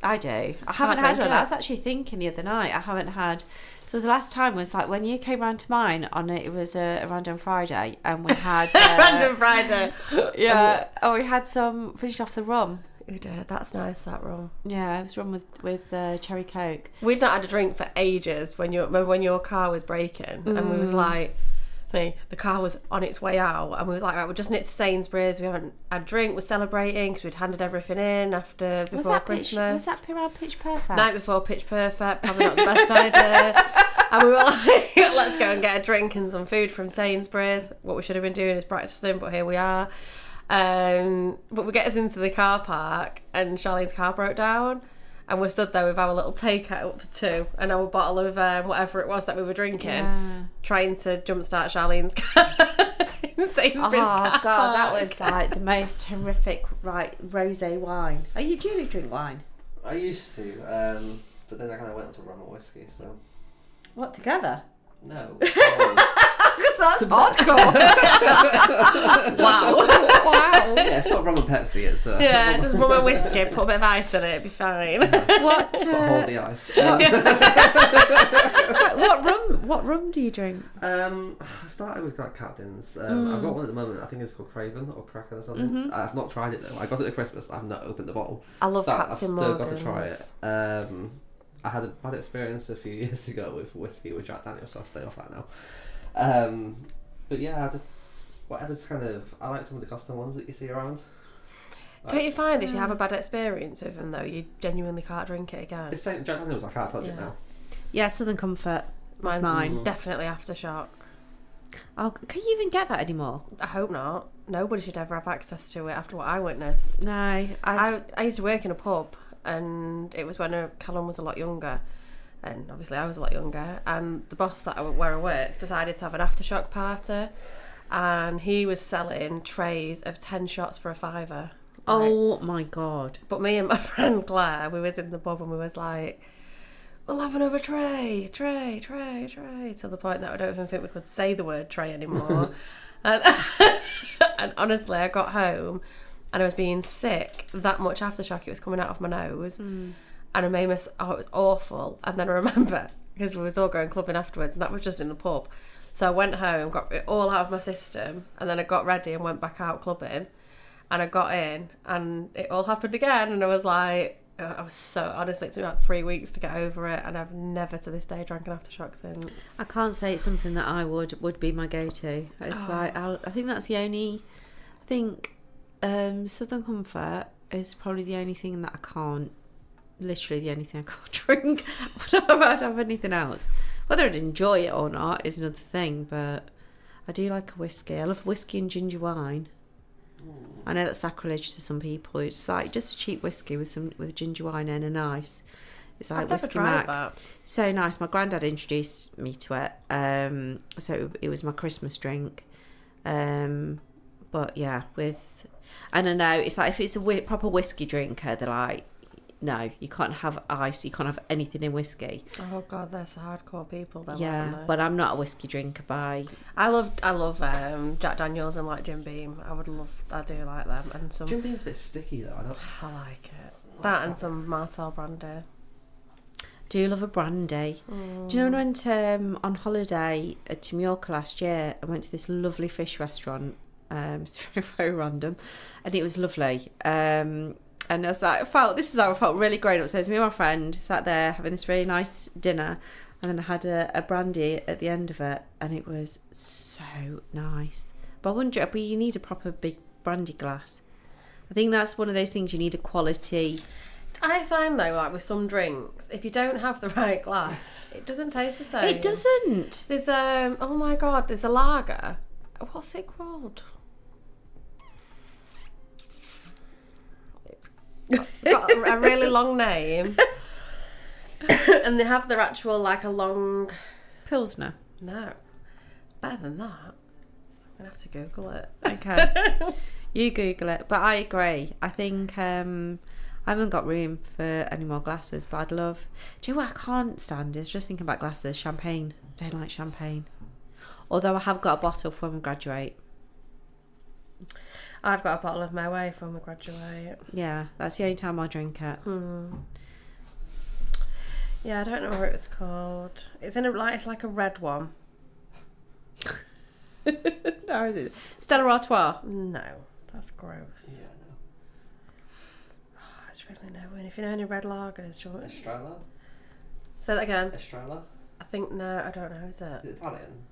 I do. I haven't drink had one. it. I was actually thinking the other night. I haven't had. So the last time was like when you came round to mine on it was a random Friday, and we had Random Friday. Yeah. Oh, we had some finished off the rum. Oh dear, that's nice, that rum. Yeah, it was rum with cherry coke. We'd not had a drink for ages remember when your car was breaking and we was like, the car was on its way out and we was like, right, we're just nipped to Sainsbury's, we haven't had a drink, we're celebrating because we'd handed everything in before Christmas. Was that around Pitch Perfect? Night before Pitch Perfect, probably not the best idea. And we were like, let's go and get a drink and some food from Sainsbury's. What we should have been doing is practicing, but here we are. But we get us into the car park and Charlene's car broke down and we're stood there with our little takeout for two and our bottle of whatever it was that we were drinking, trying to jumpstart Charlene's car in Sainsbury's car God, that park. was like the most horrific, right, rosé wine. Do you drink wine? I used to, but then I kind of went on to rum or whiskey, so... What, together? No. Because that's hardcore. Wow. Wow. Yeah, it's not rum and Pepsi, it's... Yeah, just rum and whiskey, put a bit of ice in it, it'd be fine. What, But hold the ice. what rum do you drink? I started with like Captain's. I've got one at the moment. I think it's called Craven or Kraken or something. I've not tried it though. I got it at Christmas. I've not opened the bottle. I love So I've Captain still Morgan's. got to try it. I had a bad experience a few years ago with whiskey with Jack Daniels, so I'll stay off that now. But yeah, whatever's kind of... I like some of the custom ones that you see around. Don't you find if you have a bad experience with them though, you genuinely can't drink it again? It's saying Jack Daniels, I can't touch it Yeah. now. Yeah, Southern Comfort. That's Mine's mine. definitely Aftershock. Oh, can you even get that anymore? I hope not. Nobody should ever have access to it after what I witnessed. No, I used to work in a pub and it was when Callum was a lot younger and obviously I was a lot younger and the boss where I worked decided to have an Aftershock party and he was selling trays of 10 shots for £5. Oh my God. But me and my friend Claire, we was in the pub and we was like, we'll have another tray, to the point that I don't even think we could say the word tray anymore. and honestly, I got home and I was being sick, that much Aftershock, it was coming out of my nose. And I made it was awful. And then I remember, because we was all going clubbing afterwards and that was just in the pub. So I went home, got it all out of my system and then I got ready and went back out clubbing. And I got in and it all happened again and I was like, I was so, honestly, it took me about 3 weeks to get over it and I've never to this day drank an Aftershock since. I can't say it's something that I would be my go-to. It's like, I think that's the only, I think Southern Comfort is probably the only thing that I can't, literally the only thing I can't drink. I'd have anything else. Whether I'd enjoy it or not is another thing, but I do like a whiskey. I love whiskey and ginger wine. I know that's sacrilege to some people. It's like just a cheap whiskey with ginger wine in and ice. It's like I've never whiskey tried mac. that. So nice. My granddad introduced me to it. So it was my Christmas drink. But yeah, and I know it's like if it's a proper whiskey drinker, they're like, no, you can't have ice. You can't have anything in whiskey. Oh God, they're so hardcore people. Yeah, but I'm not a whiskey drinker by. I love Jack Daniels and like Jim Beam. I do like them and some. Jim Beam's a bit sticky though. I like it. That and some Martell brandy. Do love a brandy. Do you know when I went on holiday to Mallorca last year? I went to this lovely fish restaurant. It's very, very random, and it was lovely. And I was like, this is how I felt really grown up. So it was me and my friend sat there having this really nice dinner. and then I had a brandy at the end of it, and it was so nice. But I wonder, but you need a proper big brandy glass. I think that's one of those things, you need a quality. I find though, like with some drinks, if you don't have the right glass, it doesn't taste the same. It doesn't. There's oh my god, there's a lager. What's it called? It's got a really long name. And they have their actual, like a long... Pilsner. No. It's better than that. I'm going to have to Google it. Okay. You Google it. But I agree. I think I haven't got room for any more glasses, but I'd love... Do you know what I can't stand is just thinking about glasses? Champagne. I don't like champagne. Although I have got a bottle for when we graduate. I've got a bottle of my way from the graduate. Yeah, that's the only time I'll drink it. Yeah, I don't know what it's called. It's in a it's like a red one. No, is it? Stella Artois. No, that's gross. Yeah, Oh, it's really knowing. If you know any red lagers, do you no. want... Estrella? Say that again. Estrella? I think no, I don't know. Is Is it? it Italian?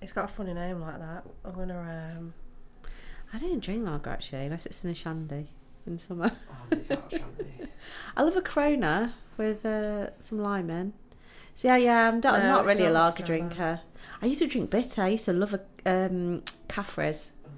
It's got a funny name like that. I'm gonna I don't drink lager actually, unless it's in a shandy in summer. Oh, you can't have shandy. I love a Corona with some lime in. So yeah, I'm No, not it's really a not lager Stella. drinker. I used to drink bitter. I used to love a Caffrey's. Oh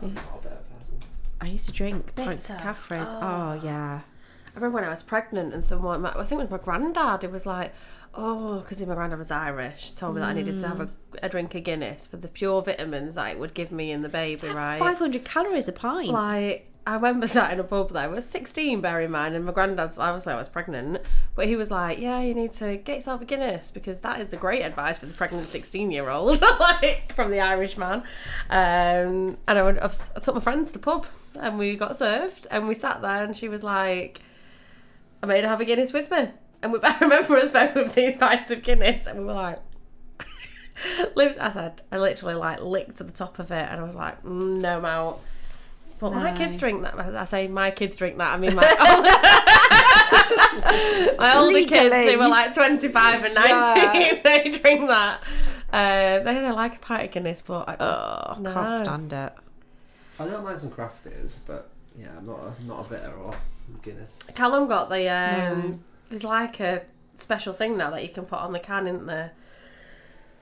no, I'm not a better person. I used to drink pints of Bitter? Caffrey's. Oh. Oh yeah. I remember when I was pregnant and someone, I think it was my granddad, it was like, oh, because my granddad was Irish, told me that I needed to have a drink of Guinness for the pure vitamins that it would give me and the baby, right? 500 calories a pint. Like, I remember sat in a pub there, I was 16, bear in mind, and my granddad's, obviously I was pregnant, but he was like, yeah, you need to get yourself a Guinness, because that is the great advice for the pregnant 16-year-old, like, from the Irish man. And I took my friends to the pub, and we got served, and we sat there, and she was like, I made her have a Guinness with me. And I remember us both with these pints of Guinness, and we were like, Lips, I said, I literally like licked to the top of it, and I was like, no amount. But my No. kids drink that. I say my kids drink that. I mean my older kids Legally. who were like 25 and 19, Yeah. they drink that. They like a pint of Guinness, but Oh, no. can't stand it. I don't mind some craft beers, but yeah, I'm not a bitter or Guinness. Callum got the No. there's like a special thing now that you can put on the can, isn't there?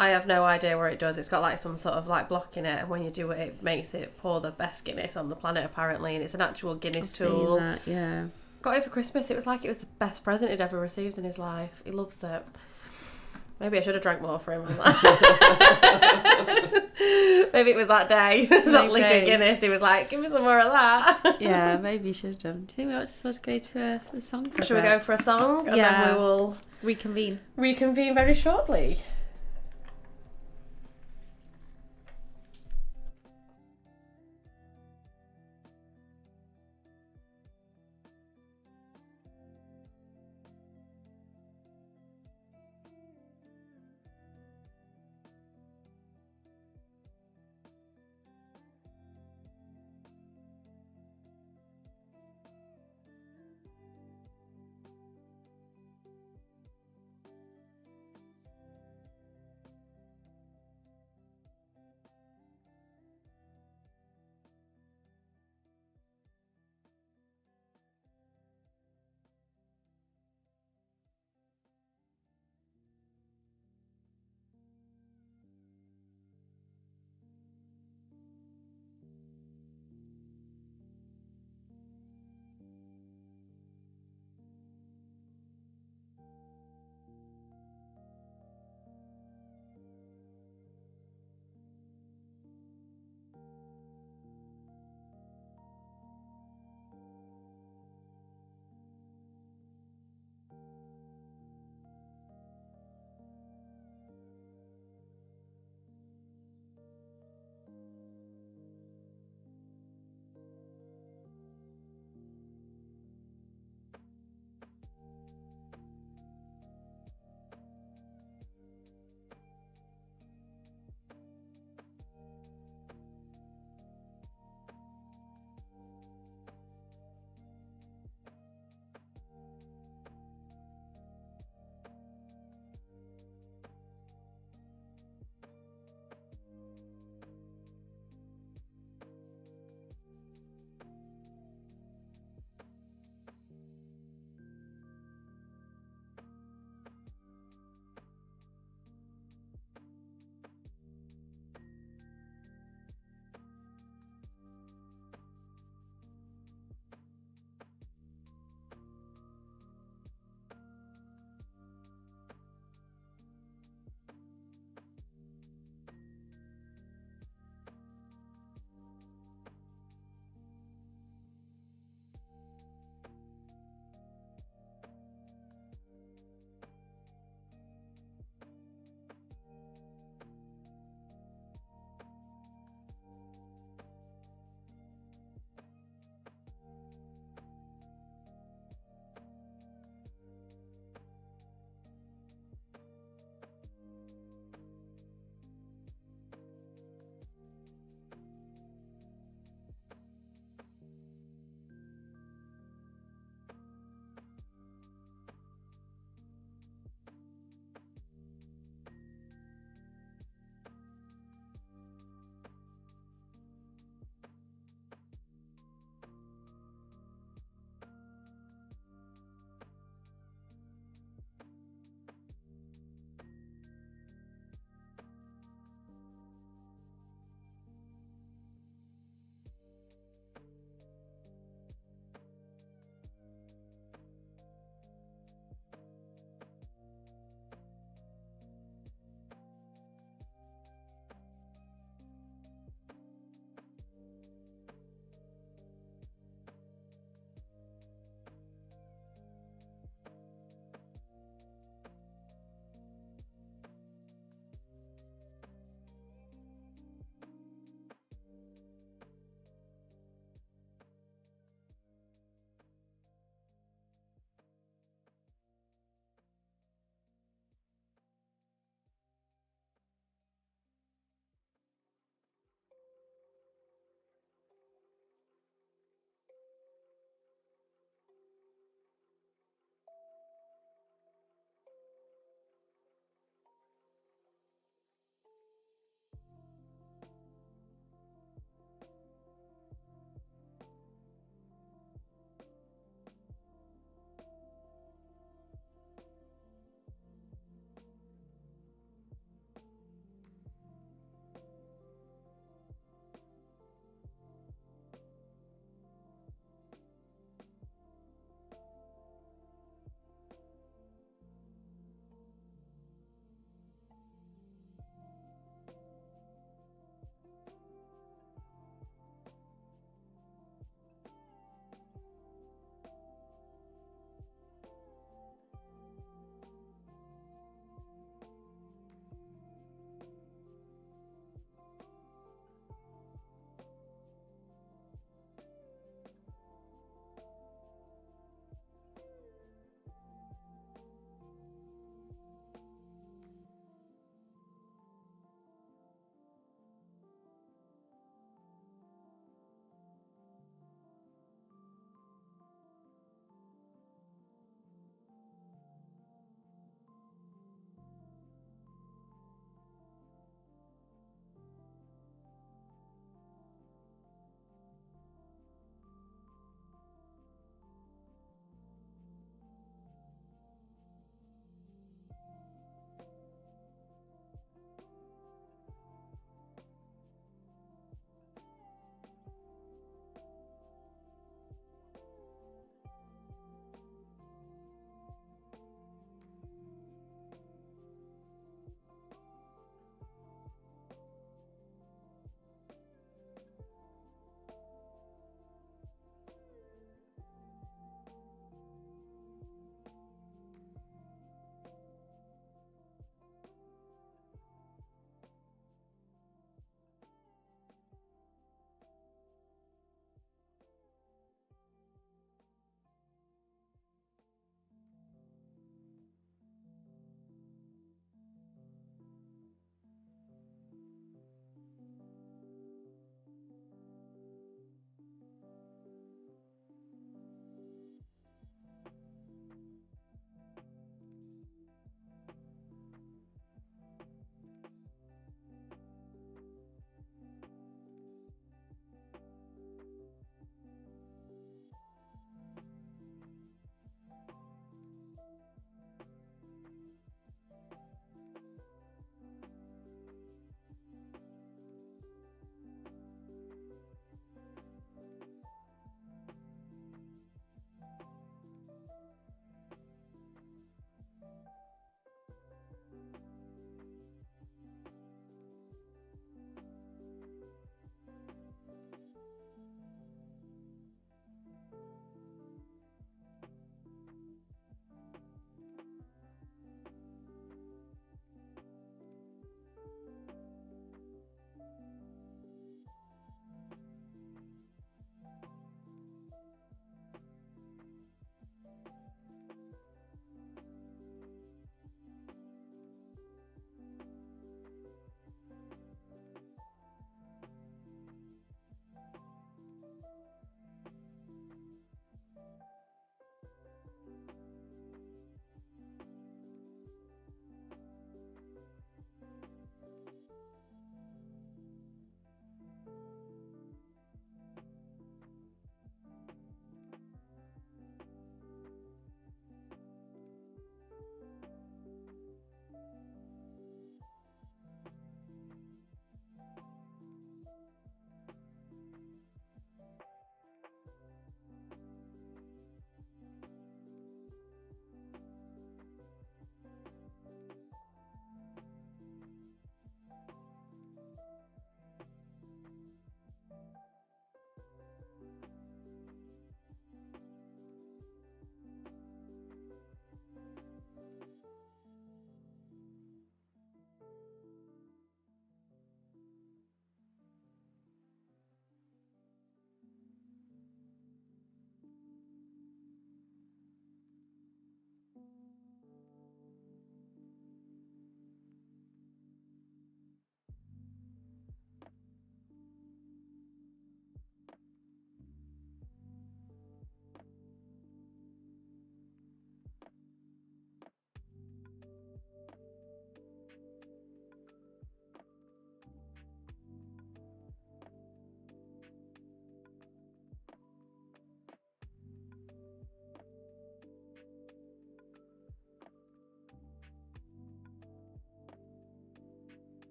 I have no idea what it does. It's got like some sort of like block in it, and when you do it, it makes it pour the best Guinness on the planet apparently, and it's an actual Guinness I've seen tool. that, yeah. Got it for Christmas. It was like it was the best present he'd ever received in his life. He loves it. Maybe I should have drank more for him on that. Maybe it was that day. It was that liquor Maybe. Guinness. He was like, give me some more of that. Yeah, maybe you should have done. Do you think we ought to sort of go to a song? for a Should we bit? go for a song? And Yeah. then we will Reconvene. reconvene very shortly.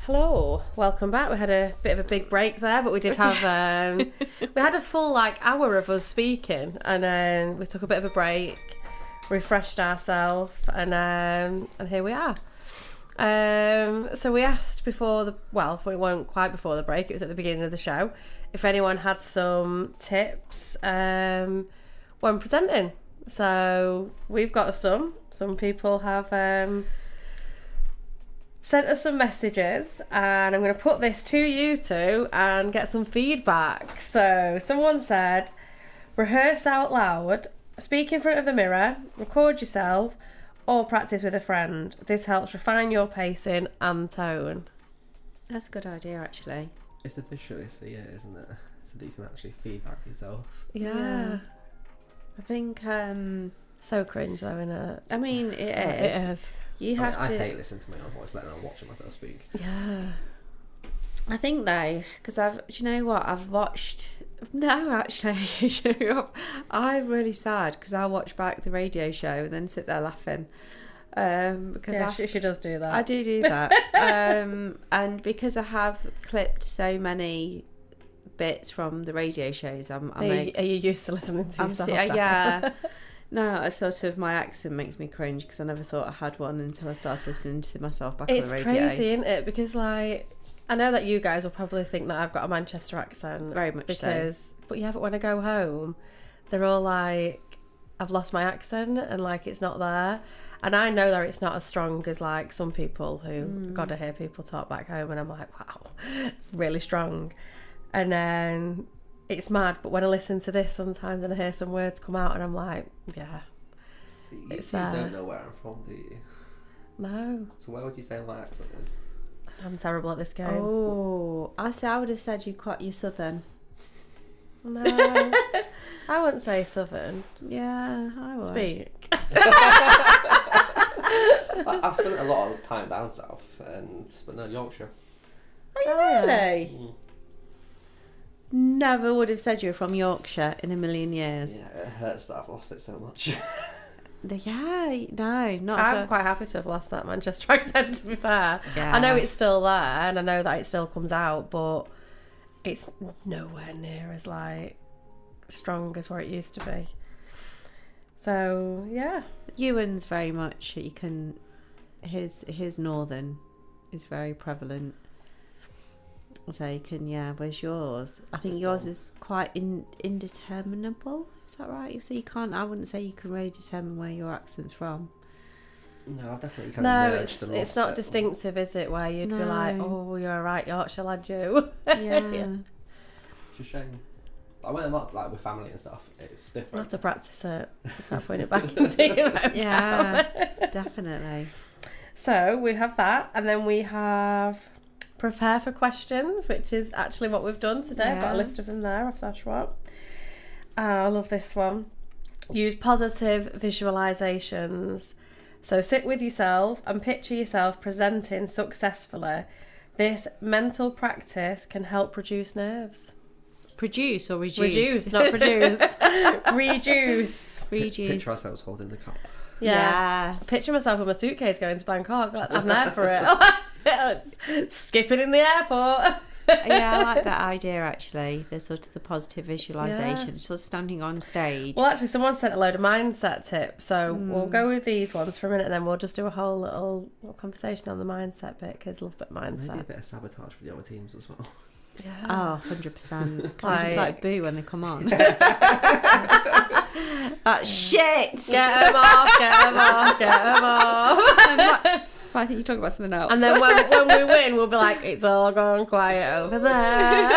Hello, welcome back. We had a bit of a big break there, but we did have we had a full hour of us speaking, and then we took a bit of a break, refreshed ourselves, and here we are. So we asked before it weren't quite before the break, it was at the beginning of the show, if anyone had some tips when presenting. So we've got some people have sent us some messages, and I'm going to put this to you two and get some feedback. So someone said, rehearse out loud, speak in front of the mirror, record yourself, or practice with a friend. This helps refine your pacing and tone. That's a good idea, actually. It's the visually see it, isn't it? So that you can actually feedback yourself. Yeah. I think So cringe though, innit? I mean, it is. It is. You have I to. hate listening to my own voice, letting alone watching myself speak. Yeah. I think though, because do you know what? I've watched. No, actually, I'm really sad because I'll watch back the radio show and then sit there laughing. Because she does do that. I do that. And because I have clipped so many bits from the radio shows, are you used to listening to yourself? Yeah. No, it's sort of my accent makes me cringe because I never thought I had one until I started listening to myself back on the radio. It's crazy, isn't it? Because I know that you guys will probably think that I've got a Manchester accent. Very much so. But yeah, but when I go home, they're all like, I've lost my accent and it's not there. And I know that it's not as strong as some people who got to hear people talk back home, and I'm like, wow, really strong. And then it's mad, but when I listen to this sometimes and I hear some words come out and I'm like, yeah, See, it's you there. don't know where I'm from, do you? No. So where would you say my accent is? I'm terrible at this game. Oh, I would have said you're southern. No. I wouldn't say southern. Yeah, I would. Speak. I've spent a lot of time down south, but no, Yorkshire. Are you really? Never would have said you were from Yorkshire in a million years. Yeah, it hurts that I've lost it so much. Yeah, no, not I'm quite happy to have lost that Manchester accent, to be fair. Yeah. I know it's still there and I know that it still comes out, but it's nowhere near as strong as where it used to be. So yeah. Ewan's very much his northern is very prevalent. So you can, where's yours? I think yours is quite indeterminable. Is that right? So I wouldn't say you can really determine where your accent's from. No, I've definitely kind of merged and it's lost not it. distinctive, is it? Where you'd be No. like, oh, you're a right Yorkshire lad, you. Yeah. It's a shame. When I'm up with family and stuff, it's I'll different. have to practice it. Start putting it back into your vocab. Yeah, definitely. So we have that, and then we have prepare for questions, which is actually what we've done today. I've got a Yeah. list of them there off Sashwap. I love this one. Use positive visualizations. So sit with yourself and picture yourself presenting successfully. This mental practice can help reduce nerves. Produce or reduce? Reduce, not produce. Reduce. Picture ourselves holding the cup. Yeah. Yes. Picture myself with my suitcase going to Bangkok. I'm there for it. Skipping in the airport. Yeah, I like that idea actually. The sort of the positive visualization, sort of standing on stage. Well, actually, someone sent a load of mindset tips, so we'll go with these ones for a minute, and then we'll just do a whole little conversation on the mindset bit, because I love a bit of mindset. Maybe a bit of sabotage for the other teams as well. Yeah. Oh, 100%. Can't just boo when they come on. Shit! Get them off, get them off, get them off. I think you're talking about something else. And then when we win, we'll be like, it's all gone quiet over there.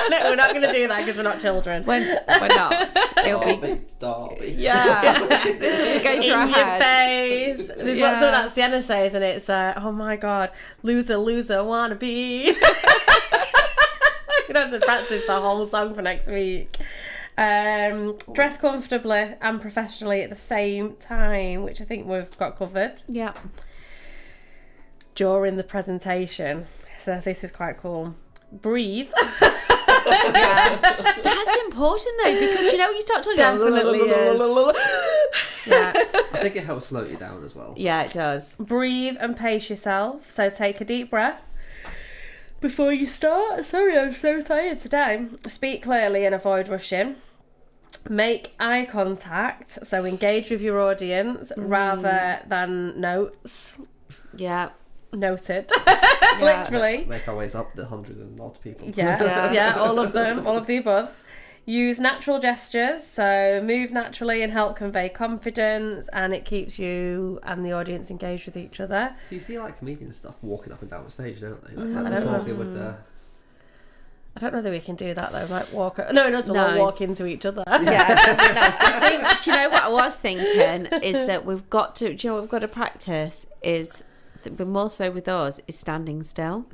No, we're not going to do that because we're not children. We're not. It'll be. Derby. Yeah. This will go through our In your head. face. This is what some of that Sienna says, and it's, oh my God, loser, wanna be. We're going to have to practice the whole song for next week. Dress comfortably and professionally at the same time, which I think we've got covered. Yeah. During the presentation. So this is quite cool. Breathe. Yeah. That's important though, because you know when you start talking Definitely is. Yeah. I think it helps slow you down as well. Yeah, it does. Breathe and pace yourself. So take a deep breath. before you start. Sorry, I'm so tired today. Speak clearly and avoid rushing. Make eye contact, so engage with your audience rather than notes. Yeah. Noted. Yeah. Literally. Make our ways up the 100 and odd people. Yeah, all of them, all of the above. Use natural gestures, so move naturally and help convey confidence, and it keeps you and the audience engaged with each other. You see like comedian stuff walking up and down the stage, don't they? I Like, don't know. talking with the... I don't know that we can do that though. Like walk. No, it doesn't No. walk into each other. No, I think, do you know what I was thinking is that we've got to, do you know what we've got to practice is, but more so with us, is standing still.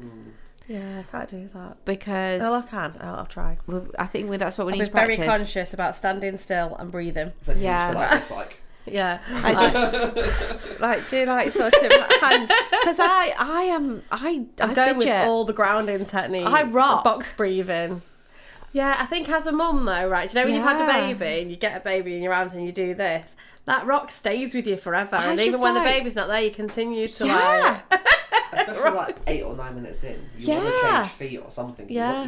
Yeah, I can't do that. Because Well, I can. I'll try. I think that's what we I've need been to practice. very conscious about standing still and breathing. Then you Yeah. just go like this, like... Yeah. I just like do like sort of hands because I go with fidget. all the grounding techniques. I rock. Box breathing. Yeah, I think as a mum though, right? Do you know when you've had a Yeah. baby and you get a baby in your arms and you do this? That rock stays with you forever. I And just even when the like- baby's not there, you continue to Yeah. Especially like 8 or 9 minutes in. You want to Yeah. change feet or something. Yeah.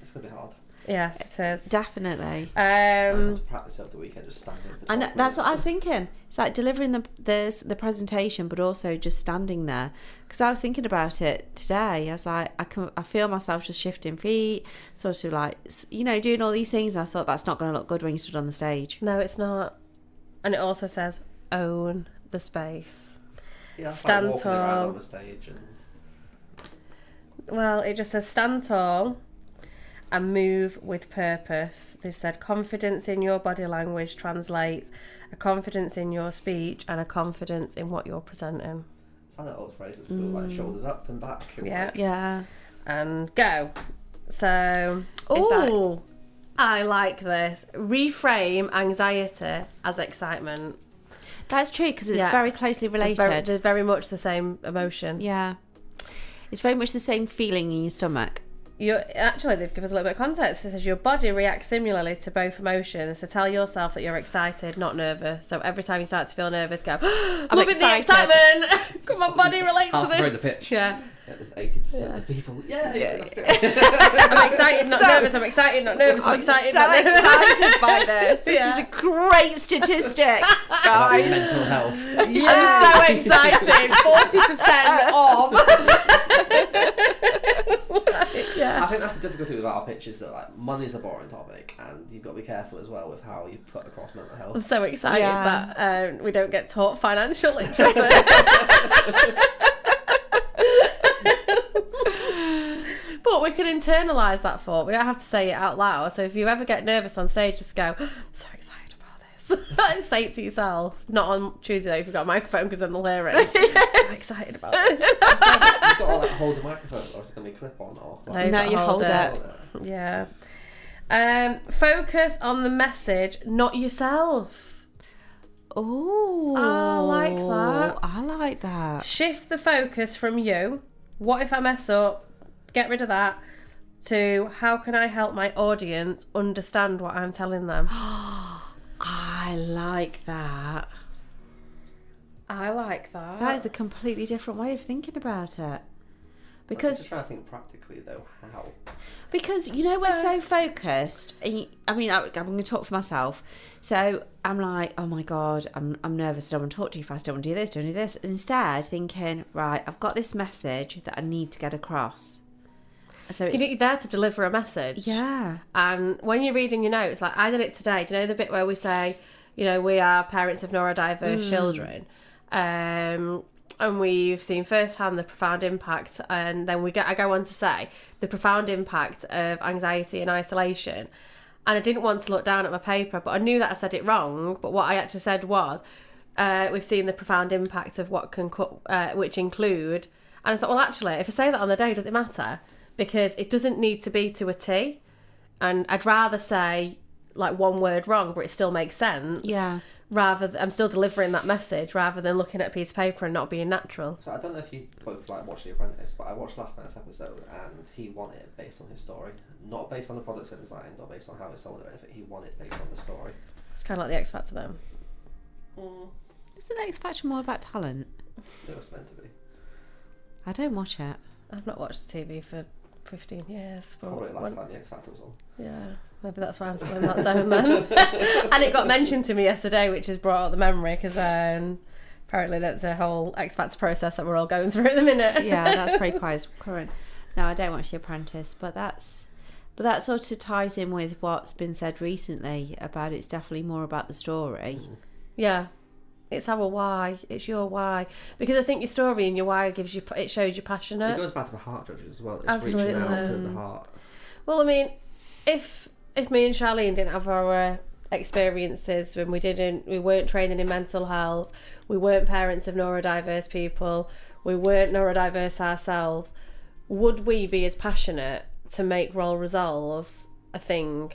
It's going to be hard. Yes, it is. Definitely. I have to practice over the weekend, just standing for 12 And that's what I was minutes. thinking. It's like delivering the presentation, but also just standing there. Because I was thinking about it today. I was like, I feel myself just shifting feet, sort of like, doing all these things. And I thought that's not going to look good when you stood on the stage. No, it's not. And it also says own the space. Yeah, it's Stand like walking around tall. on the stage and... Well, it just says stand tall and move with purpose. They've said confidence in your body language translates a confidence in your speech and a confidence in what you're presenting. It's like that old phrase that's like shoulders up and back. And Yeah. like, Yeah. And go. So, Is that- oh, I like this. Reframe anxiety as excitement. That's true because it's Yeah. very closely related. They're very much the same emotion. Yeah. It's very much the same feeling in your stomach. Actually, they've given us a little bit of context. It says your body reacts similarly to both emotions. So tell yourself that you're excited, not nervous. So every time you start to feel nervous, go, I'm loving the excited. excitement. Come on, body, relate to Halfway this. the pitch. Yeah. Yeah, there's 80% of people. Yeah, let's do it. I'm excited, not nervous. I'm excited, not nervous. I'm excited, so not nervous. excited by this. This Yeah. is a great statistic, About guys. mental health. I'm so excited. 40% off. Yeah. I think that's the difficulty with our pitches, that like money's a boring topic, and you've got to be careful as well with how you put across mental I'm health. so excited Yeah. that we don't get taught financial literacy. But we can internalise that thought. We don't have to say it out loud. So if you ever get nervous on stage, just go, I'm so excited about this. And say it to yourself. Not on Tuesday though, if you've got a microphone, because then they'll hear it. I'm so excited about this. You've got to like hold the microphone, or it's going to be clip on, or like, No, you hold it. hold it. Yeah. Focus on the message, not yourself. Oh, I like that. I like that. Shift the focus from you. What if I mess up? Get rid of that. To how can I help my audience understand what I'm telling them? I like that. I like that. That is a completely different way of thinking about it. I'm Because just trying to think practically though, how? we're so focused. And I'm going to talk for myself. So I'm like, oh my God, I'm nervous. I don't want to talk too fast. I don't want to do this, don't do this. And instead thinking, right, I've got this message that I need to get across. So it's, You're there to deliver a message. yeah. And when you're reading your notes, like I did it today, do you know the bit where we say, we are parents of neurodiverse children? And we've seen firsthand the profound impact, and then I go on to say the profound impact of anxiety and isolation. And I didn't want to look down at my paper, but I knew that I said it wrong. But what I actually said was, we've seen the profound impact of what can which include. And I thought, well, actually, if I say that on the day, does it matter? Because it doesn't need to be to a T. And I'd rather say like one word wrong, but it still makes sense. Yeah. I'm still delivering that message rather than looking at a piece of paper and not being natural. So I don't know if you both like watched The Apprentice, but I watched last night's episode, and he won it based on his story, not based on the products he designed or based on how it's sold or anything. He won it based on the story. It's kind of like the X Factor then. Is the X Factor more about talent? It was meant to be. I don't watch it. I've not watched the TV for 15 years. But Probably last time the X Factor was on. yeah, maybe that's why I'm still in that zone then. And it got mentioned to me yesterday, which has brought up the memory, because apparently that's a whole X Factor process that we're all going through at the minute. Yeah, that's pretty quite current. No, I don't watch The Apprentice, but that sort of ties in with what's been said recently about it's definitely more about the story. Yeah. It's our why. It's your why. Because I think your story and your why it shows you're passionate. It goes back to the heart judges as well. It's Absolutely. reaching out to the heart. Well, I mean, if me and Charlene didn't have our experiences when we weren't training in mental health, we weren't parents of neurodiverse people, we weren't neurodiverse ourselves, would we be as passionate to make role resolve a thing?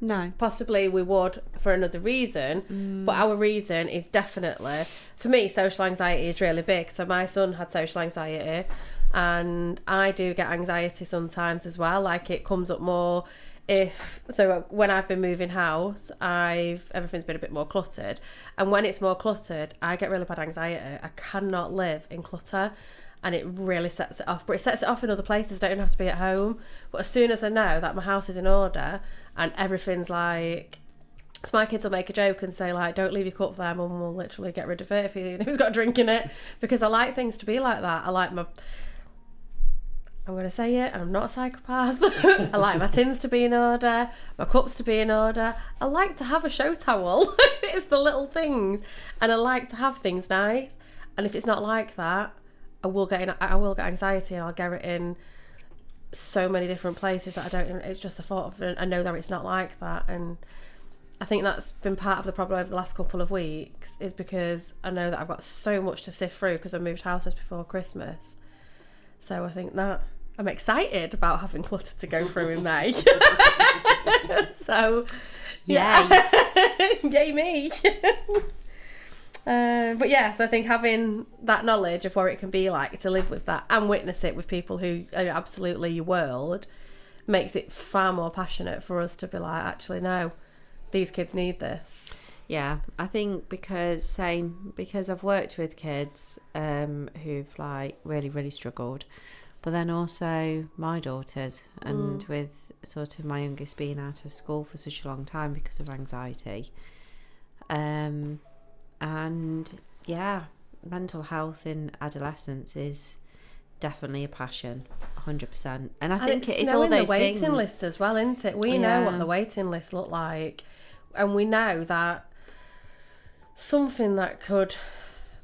No. Possibly we would for another reason, but our reason is definitely, for me, social anxiety is really big. So my son had social anxiety, and I do get anxiety sometimes as well. Like, it comes up more when I've been moving house, everything's been a bit more cluttered, and when it's more cluttered, I get really bad anxiety. I cannot live in clutter. And it really sets it off. But it sets it off in other places. Don't even have to be at home. But as soon as I know that my house is in order and everything's like... So my kids will make a joke and say, like, don't leave your cup there, Mum will literally get rid of it if he's got a drink in it. Because I like things to be like that. I like I'm going to say it, and I'm not a psychopath. I like my tins to be in order, my cups to be in order. I like to have a show towel. It's the little things. And I like to have things nice. And if it's not like that, I will get anxiety, and I'll get it in so many different places that it's just the thought of it. I know that it's not like that, and I think that's been part of the problem over the last couple of weeks, is because I know that I've got so much to sift through because I moved house just before Christmas. So I think that I'm excited about having clutter to go through in May. So yeah, yay me. But yes, I think having that knowledge of what it can be like to live with that and witness it with people who are absolutely your world makes it far more passionate for us to be like, actually, no, these kids need this. Yeah, I think because I've worked with kids who've like really struggled, but then also my daughters, and with sort of my youngest being out of school for such a long time because of anxiety. And yeah, mental health in adolescence is definitely a passion, 100%. And I think it's all those the waiting things. list as well, isn't it? We know what the waiting list look like, and we know that something that could,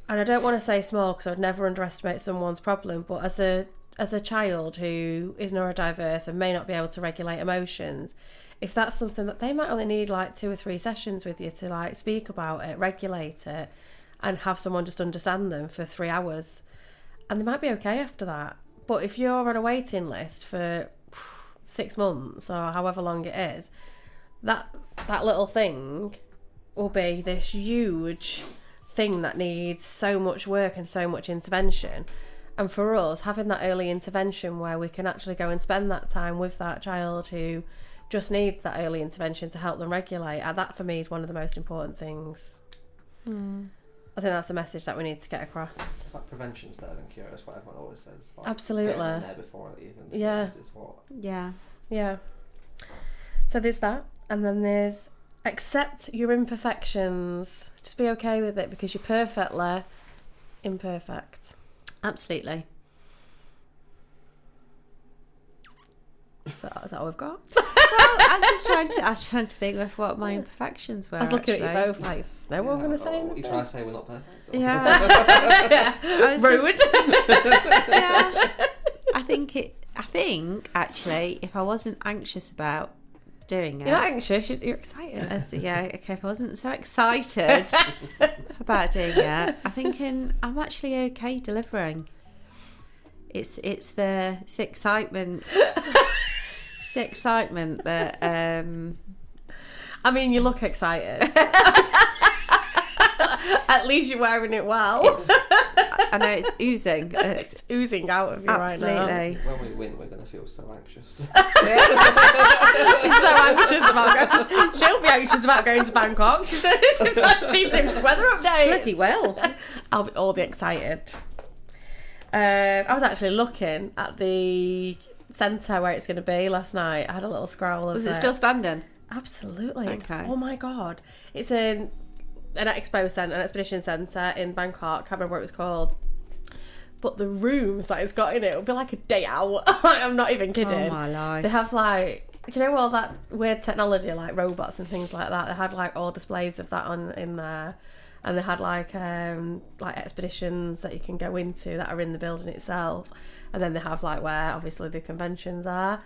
and I don't want to say small because I would never underestimate someone's problem, but as a child who is neurodiverse and may not be able to regulate emotions, if that's something that they might only need like 2 or 3 sessions with you to like speak about it, regulate it, and have someone just understand them for 3 hours, and they might be okay after that. But if you're on a waiting list for 6 months or however long it is, that little thing will be this huge thing that needs so much work and so much intervention. And for us, having that early intervention where we can actually go and spend that time with that child who just needs that early intervention to help them regulate, that for me is one of the most important things. I think that's a message that we need to get across. It's like prevention's better than cure, that's what everyone always says. Like, absolutely. Getting in there before it even is what... Yeah. So there's that, and then there's accept your imperfections. Just be okay with it because you're perfectly imperfect. Absolutely. Is that all we've got? Well, I was trying to think of what my imperfections were. I was looking actually. at you both like, no one going to say You anything? try to say we're not perfect? Or? Yeah. Rude. Yeah. I think actually, if I wasn't anxious about doing it, You're not anxious, you're excited. If I wasn't so excited about doing it, I think I'm actually okay delivering. It's the excitement. It's the excitement that I mean, you look excited. At least you're wearing it well. I know it's oozing. It's oozing out of you right now. Absolutely. When we win, we're going to feel so anxious. So anxious about going. She'll be anxious about going to Bangkok. She's seen weather updates. Bloody well. I'll be all be excited. I was actually looking at the centre where it's going to be last night. I had a little scroll of Was it still standing? Absolutely. Okay. Oh my God. It's an expo centre, an expedition centre in Bangkok. Can't remember what it was called. But the rooms that it's got in it will be like a day out. I'm not even kidding. Oh my life. They have like, do you know all that weird technology like robots and things like that? They had like all displays of that in there. And they had like expeditions that you can go into that are in the building itself. And then they have like where obviously the conventions are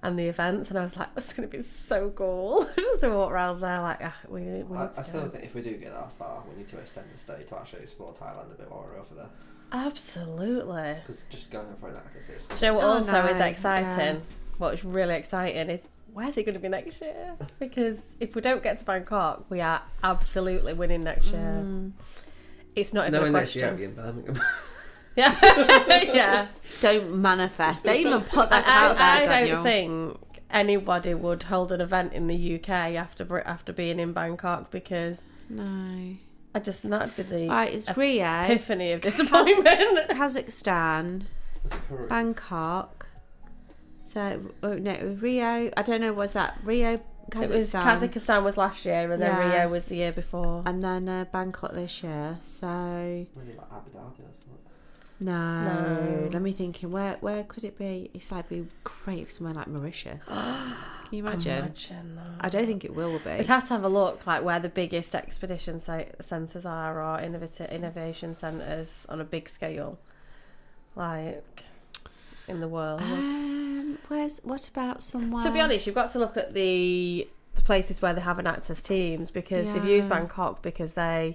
and the events. And I was like, it's going to be so cool just to walk around there. Like, we need to I still think if we do get that far, we need to extend the stay to actually explore Thailand a bit while we're over there. Absolutely. Because just going for an actor is. Do you know what also is no, exciting? yeah. What's really exciting is where's it going to be next year? Because if we don't get to Bangkok, we are absolutely winning next year. It's not even a next year question. I'll be in Birmingham. Yeah, yeah. Don't manifest. Don't even put that I out there, Daniel. don't think anybody would hold an event in the UK after being in Bangkok because No. that'd be the Right, it's Rio, epiphany of disappointment. Kazakhstan, Is it Peru? Bangkok. So, no, Rio. I don't know, was that Rio, Kazakhstan? Kazakhstan was last year, and then Yeah. Rio was the year before. And then Bangkok this year. So, Maybe like Abu Dhabi or something. no. Let me think. Where could it be? It's like be great for somewhere like Mauritius. Can you imagine? Imagine that. I don't think it will be. We'd have to have a look, like where the biggest expedition centres are, or innovation centres on a big scale, like in the world. What about somewhere? To be honest, you've got to look at the places where they have an actors teams because they've used Bangkok because are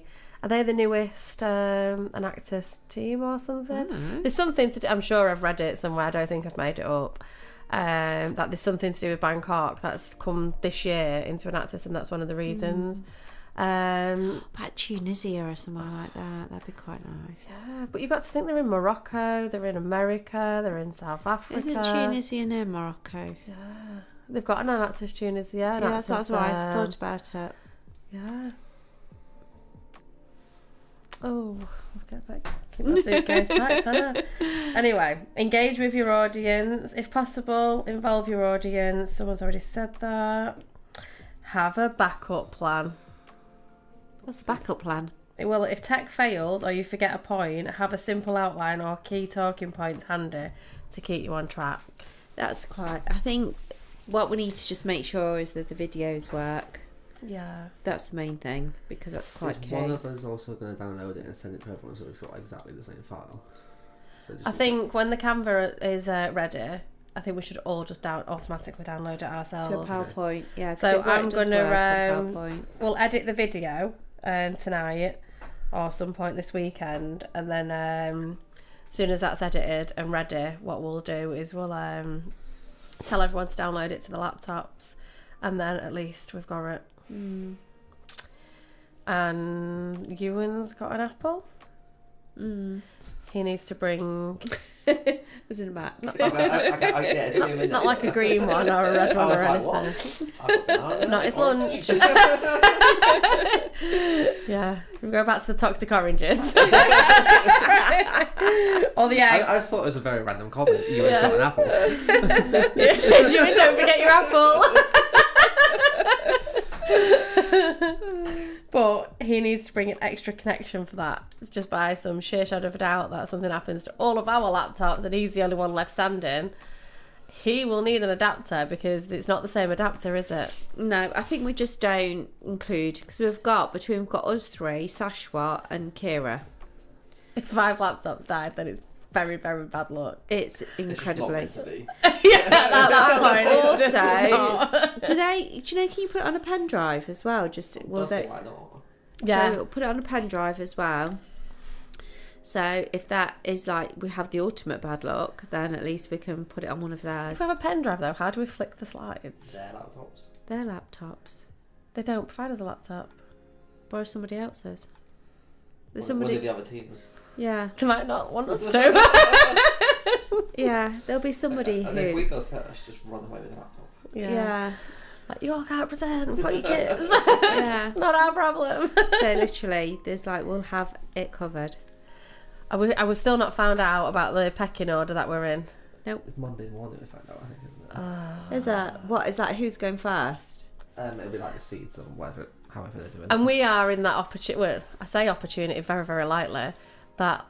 they the newest an actors team or something? There's something to do. I'm sure I've read it somewhere. I don't think I've made it up. That there's something to do with Bangkok that's come this year into an actors, and that's one of the reasons. About Tunisia or somewhere like that. That'd be quite nice. Yeah, but you've got to think they're in Morocco, they're in America, they're in South Africa. Isn't Tunisia near Morocco? Yeah, they've got an actors Tunisia. Yeah, that's what I thought about it. Yeah. Oh, I'll get back. Keep my suitcase packed, huh? Anyway, engage with your audience. If possible, involve your audience. Someone's already said that. Have a backup plan. What's the backup plan? Well, if tech fails or you forget a point, have a simple outline or key talking points handy to keep you on track. That's quite... I think what we need to just make sure is that the videos work. Yeah. That's the main thing, because that's quite Is key. one of us also going to download it and send it to everyone so we've got exactly the same file? So just I think when the Canva is ready, I think we should all just automatically download it ourselves. To a PowerPoint, yeah. 'cause So it I'm does gonna, work on PowerPoint. We'll edit the video tonight or some point this weekend, and then as soon as that's edited and ready, what we'll do is we'll tell everyone to download it to the laptops, and then at least we've got it. And Ewan's got an apple. He needs to bring Is in the back. not like a green one or a red one or anything. It's not his lunch. Yeah, we'll go back to the toxic oranges. Or the eggs. I just thought it was a very random comment. You ain't got an apple. You don't forget your apple. But he needs to bring an extra connection for that. Just by some sheer shadow of a doubt that something happens to all of our laptops and he's the only one left standing, he will need an adapter because it's not the same adapter, is it? No, I think we just don't include, because we've got us three, Sashwat and Kira. If 5 laptops died, then it's very, very bad luck. It's incredibly. It's just not meant to be. Yeah, at that point. It's just Also, not. do you know, can you put it on a pen drive as well? Personally, why not? Yeah. So put it on a pen drive as well. So if that is like we have the ultimate bad luck, then at least we can put it on one of If theirs. we have a pen drive though, how do we flick the slides? Their laptops. Their laptops. They don't provide us a laptop. Borrow somebody else's. There's One of somebody. the other teams. Yeah, They might not want us to. yeah. There'll be somebody And if we who. go first, just run away with the laptop. Yeah. Like, you all can't present. We've got your kids. Yeah. Not our problem. So literally, there's like we'll have it covered. Are we still not found out about the pecking order that we're in? It's Monday morning we find out, I think, isn't it? Is that what is that? Who's going first? It'll be like the seeds or whatever, however they're doing. And we are in that opportunity. Well, I say opportunity very, very lightly. That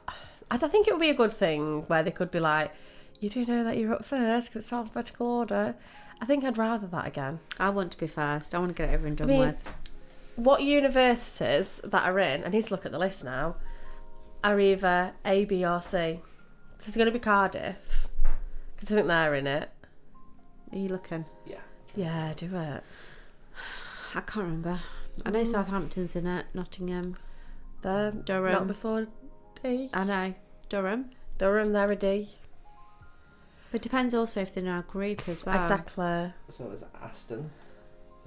I think it would be a good thing where they could be like, you do know that you're up first because it's alphabetical order. I think I'd rather that again. I want to be first. I want to get it over and done with. What universities that are in, I need to look at the list now, are either A, B or C. So it's going to be Cardiff, because I think they're in it. Are you looking? Yeah. Yeah, do it. I can't remember. I know Southampton's in it. Nottingham. They're Durham. not before D. I know. Durham. Durham, they're a D. But it depends also if they're in our group as well. Exactly. So it's Aston.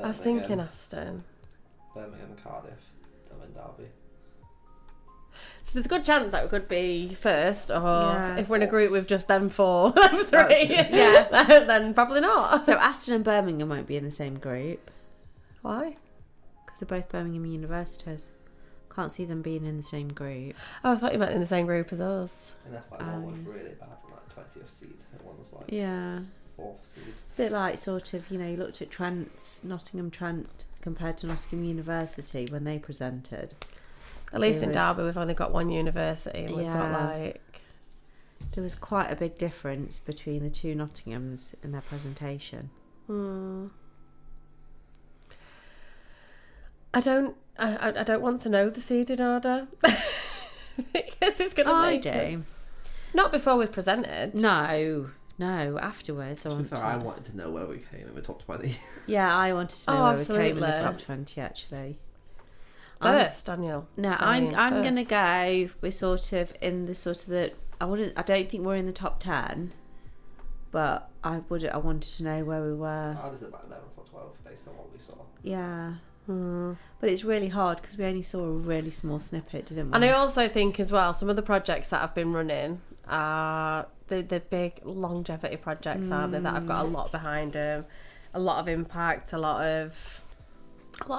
I was thinking Aston. Birmingham, Cardiff, and then Derby. So there's a good chance that we could be first, or Yeah. if we're in a group with just them four, them three, Yeah. then probably not. So Aston and Birmingham won't be in the same group Why? because they're both Birmingham universities. Can't see them being in the same group. Oh, I thought you meant in the same group as us. And that's like one was really bad and like 20th seed, and one was like Yeah. 4th seed. Bit like sort of, you looked at Nottingham Trent compared to Nottingham University when they presented. At least There in was- Derby, we've only got one university, and we've got Yeah. like. There was quite a big difference between the two Nottinghams in their presentation. I don't want to know the seeding order because it's going to I make do. us- Not before we've presented. No, afterwards. I To be wanted fair, to I know. wanted to know where we came in the top 20. Yeah, I wanted to know Oh, where we came in the absolutely. top 20 actually. First, Daniel. No, Sorry, I'm gonna first. go. We're sort of in the sort of the. I don't think we're in the top 10, but I wanted to know where we were. I was about 11th or 12th based on what we saw. Yeah. But it's really hard because we only saw a really small snippet, didn't we? And I also think as well, some of the projects that have been running are the big longevity projects, aren't they? That have got a lot behind them, a lot of impact, a lot of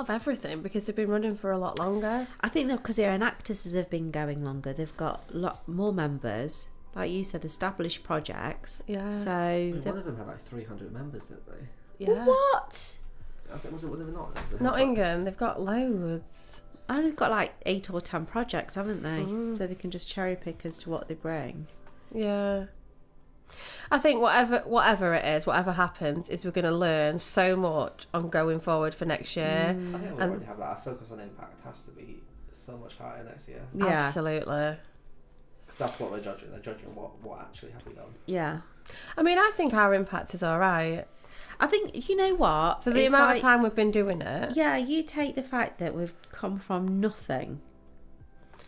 everything because they've been running for a lot longer. I think that because their enactors have been going longer, they've got a lot more members. Like you said, established projects. Yeah. So One of them had like 300 members, didn't they? Yeah. what? I think was it one of them not? Nottingham, they've got loads. And they've got like 8 or 10 projects, haven't they? So they can just cherry pick as to what they bring. Yeah. I think whatever it is, whatever happens, is we're going to learn so much on going forward for next year. I think we already have that. Our focus on impact has to be so much higher next year. Yeah. Absolutely. Because that's what they're judging. They're judging what actually have we done. Yeah. I mean, I think our impact is all right. I think, you know what? For the It's amount like- of time we've been doing it. Yeah, you take the fact that we've come from nothing.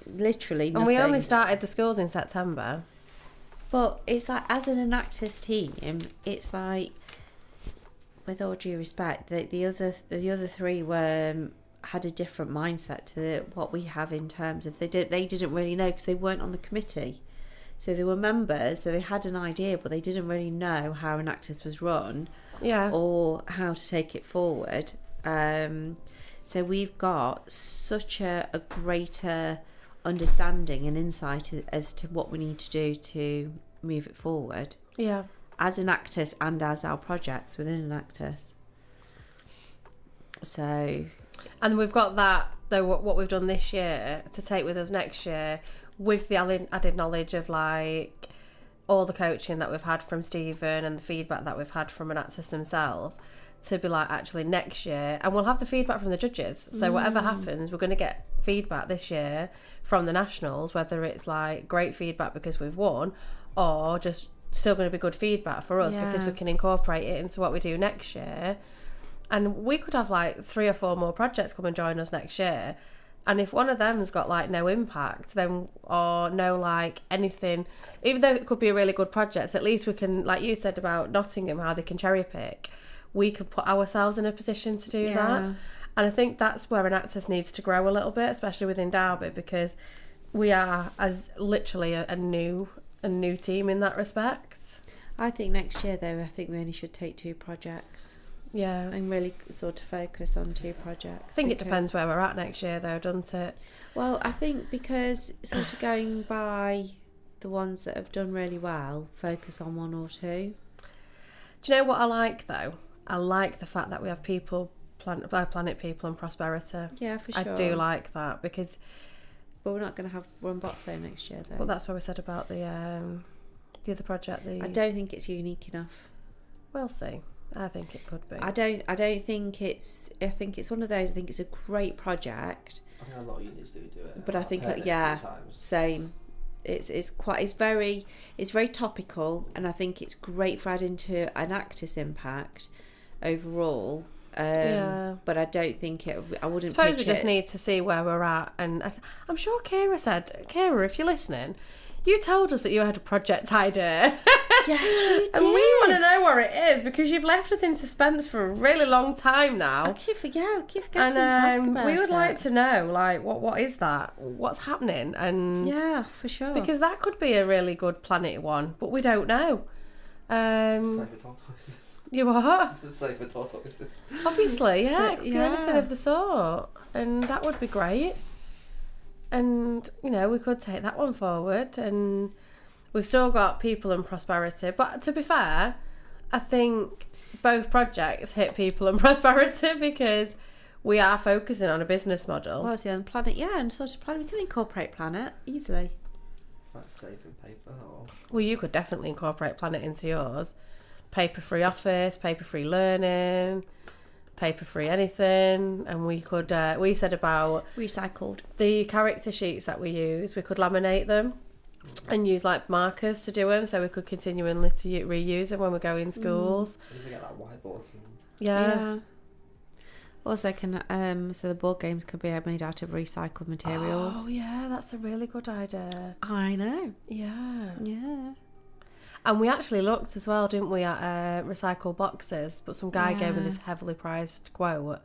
Literally nothing. And we only started the schools in September. But it's like, as an enactors team, it's like, with all due respect, the other three were had a different mindset to what we have in terms of they didn't really know because they weren't on the committee. So they were members, so they had an idea, but they didn't really know how enactors was run Yeah. or how to take it forward. So we've got such a greater understanding and insight as to what we need to do to move it forward Yeah. as enactors and as our projects within enactors. So And we've got that, though, what we've done this year to take with us next year with the added knowledge of, like, all the coaching that we've had from Stephen and the feedback that we've had from enactors themselves to be like, actually, next year, and we'll have the feedback from the judges. So whatever happens, we're going to get feedback this year from the nationals, whether it's, like, great feedback because we've won or just still going to be good feedback for us because we can incorporate it into what we do next year. And we could have like 3 or 4 more projects come and join us next year. And if one of them's got like no impact, then or no like anything, even though it could be a really good project, at least we can, like you said about Nottingham, how they can cherry pick, we could put ourselves in a position to do that. And I think that's where enactors needs to grow a little bit, especially within Derby, because we are as literally a new team in that respect. I think next year though, I think we only should take 2 projects. Yeah. and really sort of focus on 2 projects. I think it depends where we're at next year, though, doesn't it? Well, I think because sort of going by the ones that have done really well, focus on 1 or 2. Do you know what I like, though? I like the fact that we have Planet People and Prosperity. Yeah, for sure. I do like that because... But we're not going to have Run Botso next year, though. Well, that's what we said about the other project. I don't think it's unique enough. We'll see. I think it could be. I don't think it's... I think it's one of those... I think it's a great project. I think a lot of unions do it. But I think, I've heard it a yeah, few times. same. It's very topical, and I think it's great for adding to an Actis impact overall. Yeah. But I don't think I wouldn't. I suppose pitch we just it. need to see where we're at, and I'm sure Kira said, Kira, if you're listening, you told us that you had a project idea. Yes, you did. And we want to know where it is because you've left us in suspense for a really long time now. I keep forgetting to And ask about we would it. like to know, like, what is that? What's happening? And Yeah, for sure. because that could be a really good Planet one, but we don't know. Safer tortoises. You are This is safer tortoises. obviously, yeah, So, it could be anything yeah. of the sort, and that would be great. And we could take that one forward, and we've still got People and Prosperity. But to be fair, I think both projects hit People and Prosperity because we are focusing on a business model. Well, see, on Planet, yeah, and sort of Planet, we can incorporate Planet easily. Like safe in paper or... Well, you could definitely incorporate Planet into yours. Paper-free office, paper-free learning, paper-free anything. And we could, we said about Recycled. the character sheets that we use, we could laminate them and use like markers to do them, so we could continually to reuse them when we go in schools. Just to get like whiteboards and... Yeah. Also, so the board games could be made out of recycled materials. Oh yeah, that's a really good idea. I know. Yeah. Yeah. And we actually looked as well, didn't we, at recycled boxes, but some guy gave me this heavily priced quote,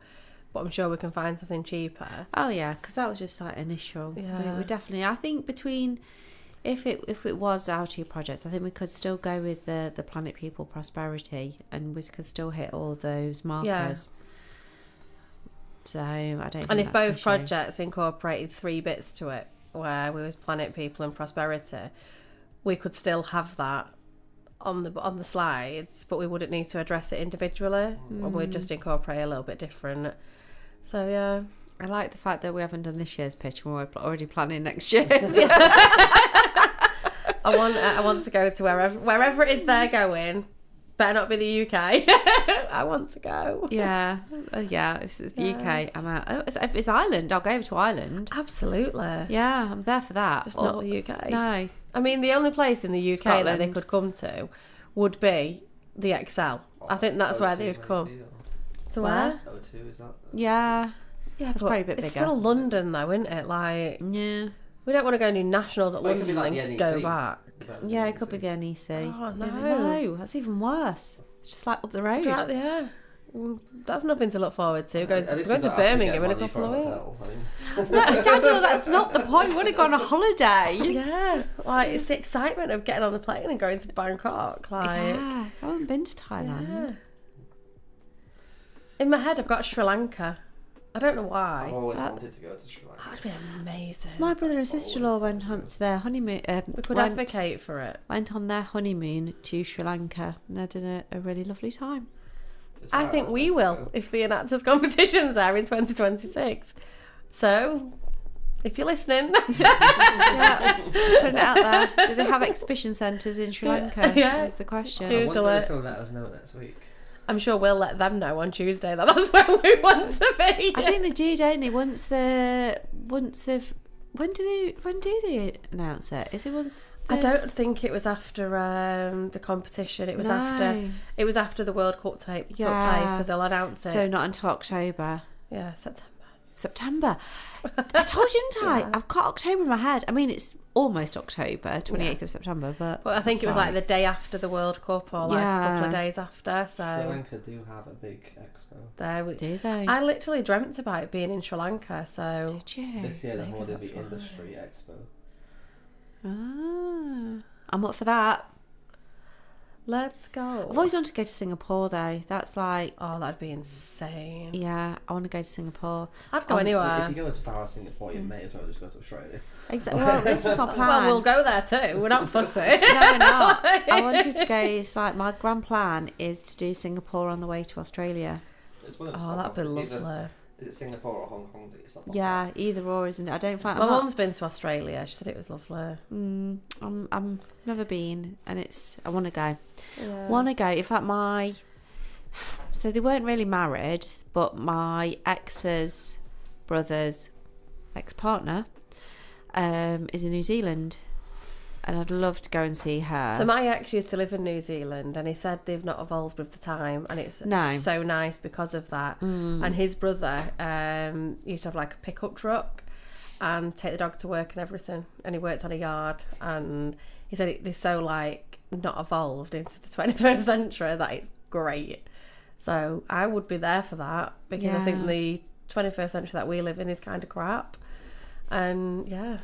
but I'm sure we can find something cheaper. Oh yeah, because that was just like initial. Yeah. We definitely. I think between, if it was our 2 projects, I think we could still go with the Planet People Prosperity, and we could still hit all those markers. So I don't. Think And if that's an both issue. projects incorporated 3 bits to it, where we was Planet People and Prosperity, we could still have that on the slides, but we wouldn't need to address it individually, and we'd just incorporate a little bit different. So yeah. I like the fact that we haven't done this year's pitch, and we're already planning next year's. I want to go to wherever it is they're going. Better not be the UK. I want to go. Yeah. If it's the UK, I'm out. Oh, if it's Ireland, I'll go over to Ireland. Absolutely. Yeah, I'm there for that. Just not the UK. No. I mean, the only place in the UK that they Scotland. could come to would be the Excel. I think that's where they would come. To where? O2, is that... Yeah. Yeah, That's but probably a bit it's bigger. still London though, isn't it? Like, Yeah. we don't want to go and do nationals at Well, it could London be like and the go NEC. back. Yeah, it could be the NEC. Oh, no. No, that's even worse. It's just like up the road. Right, yeah. That's nothing to look forward to. Going At least to we don't have to Birmingham get in a money couple for of a weeks. hotel, I mean. No, Daniel, that's not the point. We want to go on a holiday. Yeah, like it's the excitement of getting on the plane and going to Bangkok. Like, Yeah, I haven't been to Thailand. yeah. In my head, I've got Sri Lanka. I don't know why. I've always wanted to go to Sri Lanka. That'd be amazing. My brother and sister-in-law went on to their honeymoon. We could advocate for it. Went on their honeymoon to Sri Lanka. And they had a really lovely time. It's I where think was we meant to will go. if the Enactors competitions are in 2026. So, if you're listening, Yeah, just putting it out there. Do they have exhibition centres in Sri Lanka? Yeah. That's the question. Good. I Google wonder it. if they'll let us know next week. I'm sure we'll let them know on Tuesday that that's where we want to be. I think they do, don't they? Once they've when do they announce it? Is it once? I don't think it was after the competition. It was after the World Cup took place, Yeah. so they'll announce it. So not until October. Yeah, September. I told you, didn't I? Yeah. I've got October in my head. I mean, it's almost October, 28th of September, but I think it was like the day after the World Cup or like a couple of Yeah. days after. Sri So Lanka do have a big expo. there we. do they? I literally dreamt about it being in Sri Lanka. So Did you? This year they're Maybe holding that's the why. Industry Expo. Ah, I'm up for that. Let's go. I've always wanted to go to Singapore though. That's like, Oh, that'd be insane. yeah, I want to go to Singapore. I'd go If anywhere. you go as far as Singapore, you may as well just go to Australia. Exactly. Well, this is my plan. Well, we'll go there too. We're not fussy. No, we're not. I wanted to go. It's like my grand plan is to do Singapore on the way to Australia. It's one of Oh, that'd be lovely. Is it Singapore or Hong Kong that you stop off Yeah, either or, isn't it? I don't find. My I'm not- mum's been to Australia. She said it was lovely. I'm never been, and it's. I want to go. Yeah. Want to go. In fact, so they weren't really married, but my ex's brother's ex-partner is in New Zealand, and I'd love to go and see her. So my ex used to live in New Zealand, and he said they've not evolved with the time, and it's so nice because of that. And his brother used to have like a pickup truck and take the dog to work and everything, and he worked on a yard, and he said they're so like not evolved into the 21st century that it's great. So I would be there for that, because I think the 21st century that we live in is kind of crap, and yeah,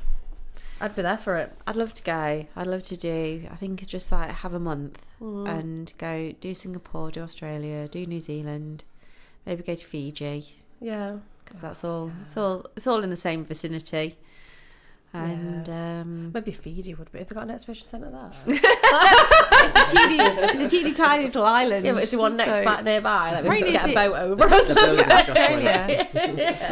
I'd be there for it. I'd love to go. I'd love to do. I think it's just like have a month and go do Singapore, do Australia, do New Zealand, maybe go to Fiji Yeah. because that's all. It's all in the same vicinity. And Maybe Fiji would be. Have they got an exhibition centre there? it's a teeny tiny little island. Yeah, but it's the one next so- back nearby that we Right, can is get a it- boat over. Australia.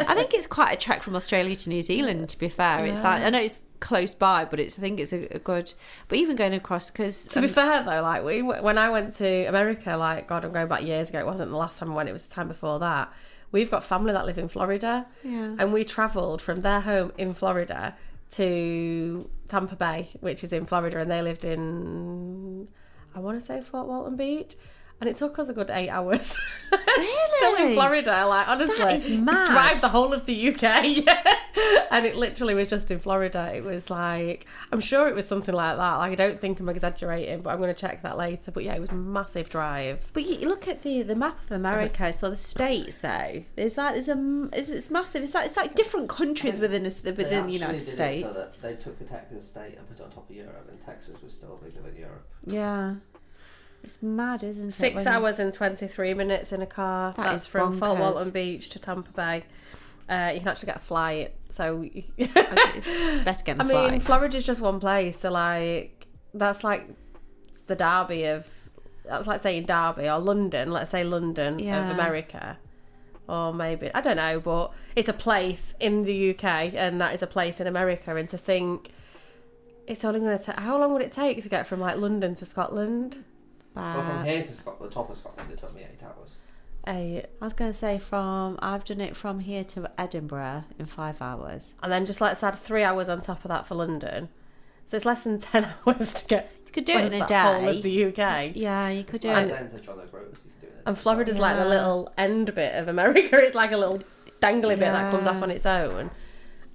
I think it's quite a trek from Australia to New Zealand. To be fair, it's like I know it's close by, but I think it's a good. But even going across, because To be fair though, like when I went to America, like God, I'm going back years ago. It wasn't the last time I went; it was the time before that. We've got family that live in Florida, and we travelled from their home in Florida to Tampa Bay, which is in Florida, and they lived in, I want to say, Fort Walton Beach. And it took us a good 8 hours. Still in Florida, like honestly. That is we mad. drive the whole of the UK. And it literally was just in Florida. It was like, I'm sure it was something like that. Like I don't think I'm exaggerating, but I'm going to check that later. But yeah, it was a massive drive. But you look at the map of America, so the states though. It's massive. It's like different countries within the United States. So that they took the Texas state and put it on top of Europe, and Texas was still bigger than Europe. Yeah. It's mad, isn't it? 6 hours and 23 minutes in a car. That's is from Fort bonkers. Walton Beach to Tampa Bay. You can actually get a flight. So, Best get a I flight. mean, Florida's just one place. So, like, that's like the Derby of. That's like saying Derby or London. Let's say London of America. Or maybe, I don't know, but it's a place in the UK and that is a place in America. And to think it's only going to take. How long would it take to get from like London to Scotland? Well, from here to Scotland, the top of Scotland, it took me 8 hours. I was going to say I've done it from here to Edinburgh in 5 hours. And then just let's add 3 hours on top of that for London. So it's less than 10 hours to get. You could do it in a the day. whole of the UK. Yeah, you could do And it. then to John O'Groats, you can do it. And Florida's like the little end bit of America. It's like a little dangly bit that comes off on its own.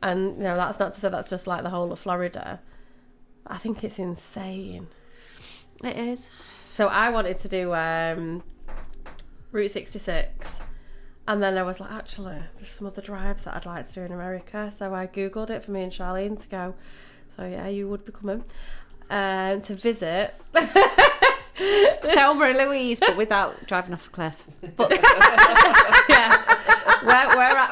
And, you know, that's not to say that's just like the whole of Florida. I think it's insane. It is. So I wanted to do Route 66. And then I was like, actually, there's some other drives that I'd like to do in America. So I Googled it for me and Charlene to go. So yeah, you would be coming. To visit. Thelma and Louise, but without driving off a cliff. But yeah,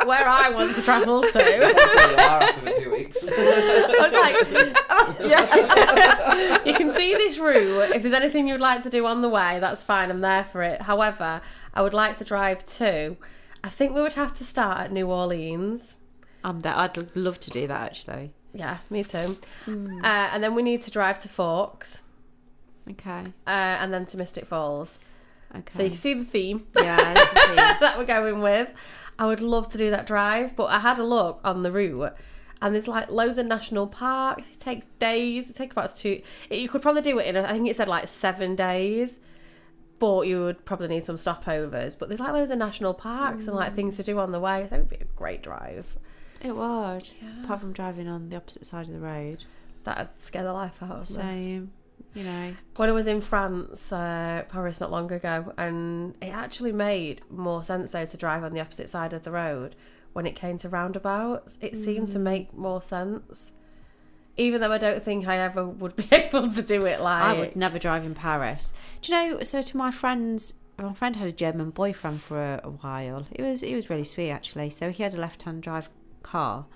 where I want to travel to. That's where you are after a few weeks. I was like, yeah. You can see this route. If there's anything you'd like to do on the way, that's fine. I'm there for it. However, I would like to drive to. I think we would have to start at New Orleans. I'd love to do that actually. Yeah, me too. And then we need to drive to Forks. Okay. And then to Mystic Falls. Okay. So you can see the theme. Yeah, it's the theme. that we're going with. I would love to do that drive, but I had a look on the route and there's like loads of national parks. It takes days. It takes about you could probably do it in, I think it said like 7 days, but you would probably need some stopovers. But there's like loads of national parks and like things to do on the way. I think it would be a great drive. It would. Yeah. Apart from driving on the opposite side of the road. That'd scare the life out of me. Same. You know. When I was in France, Paris not long ago, and it actually made more sense though to drive on the opposite side of the road when it came to roundabouts. It seemed to make more sense even though I don't think I ever would be able to do it. Like, I would never drive in Paris. Do you know? So to my friend had a German boyfriend for a while. He was really sweet actually. So he had a left-hand drive car.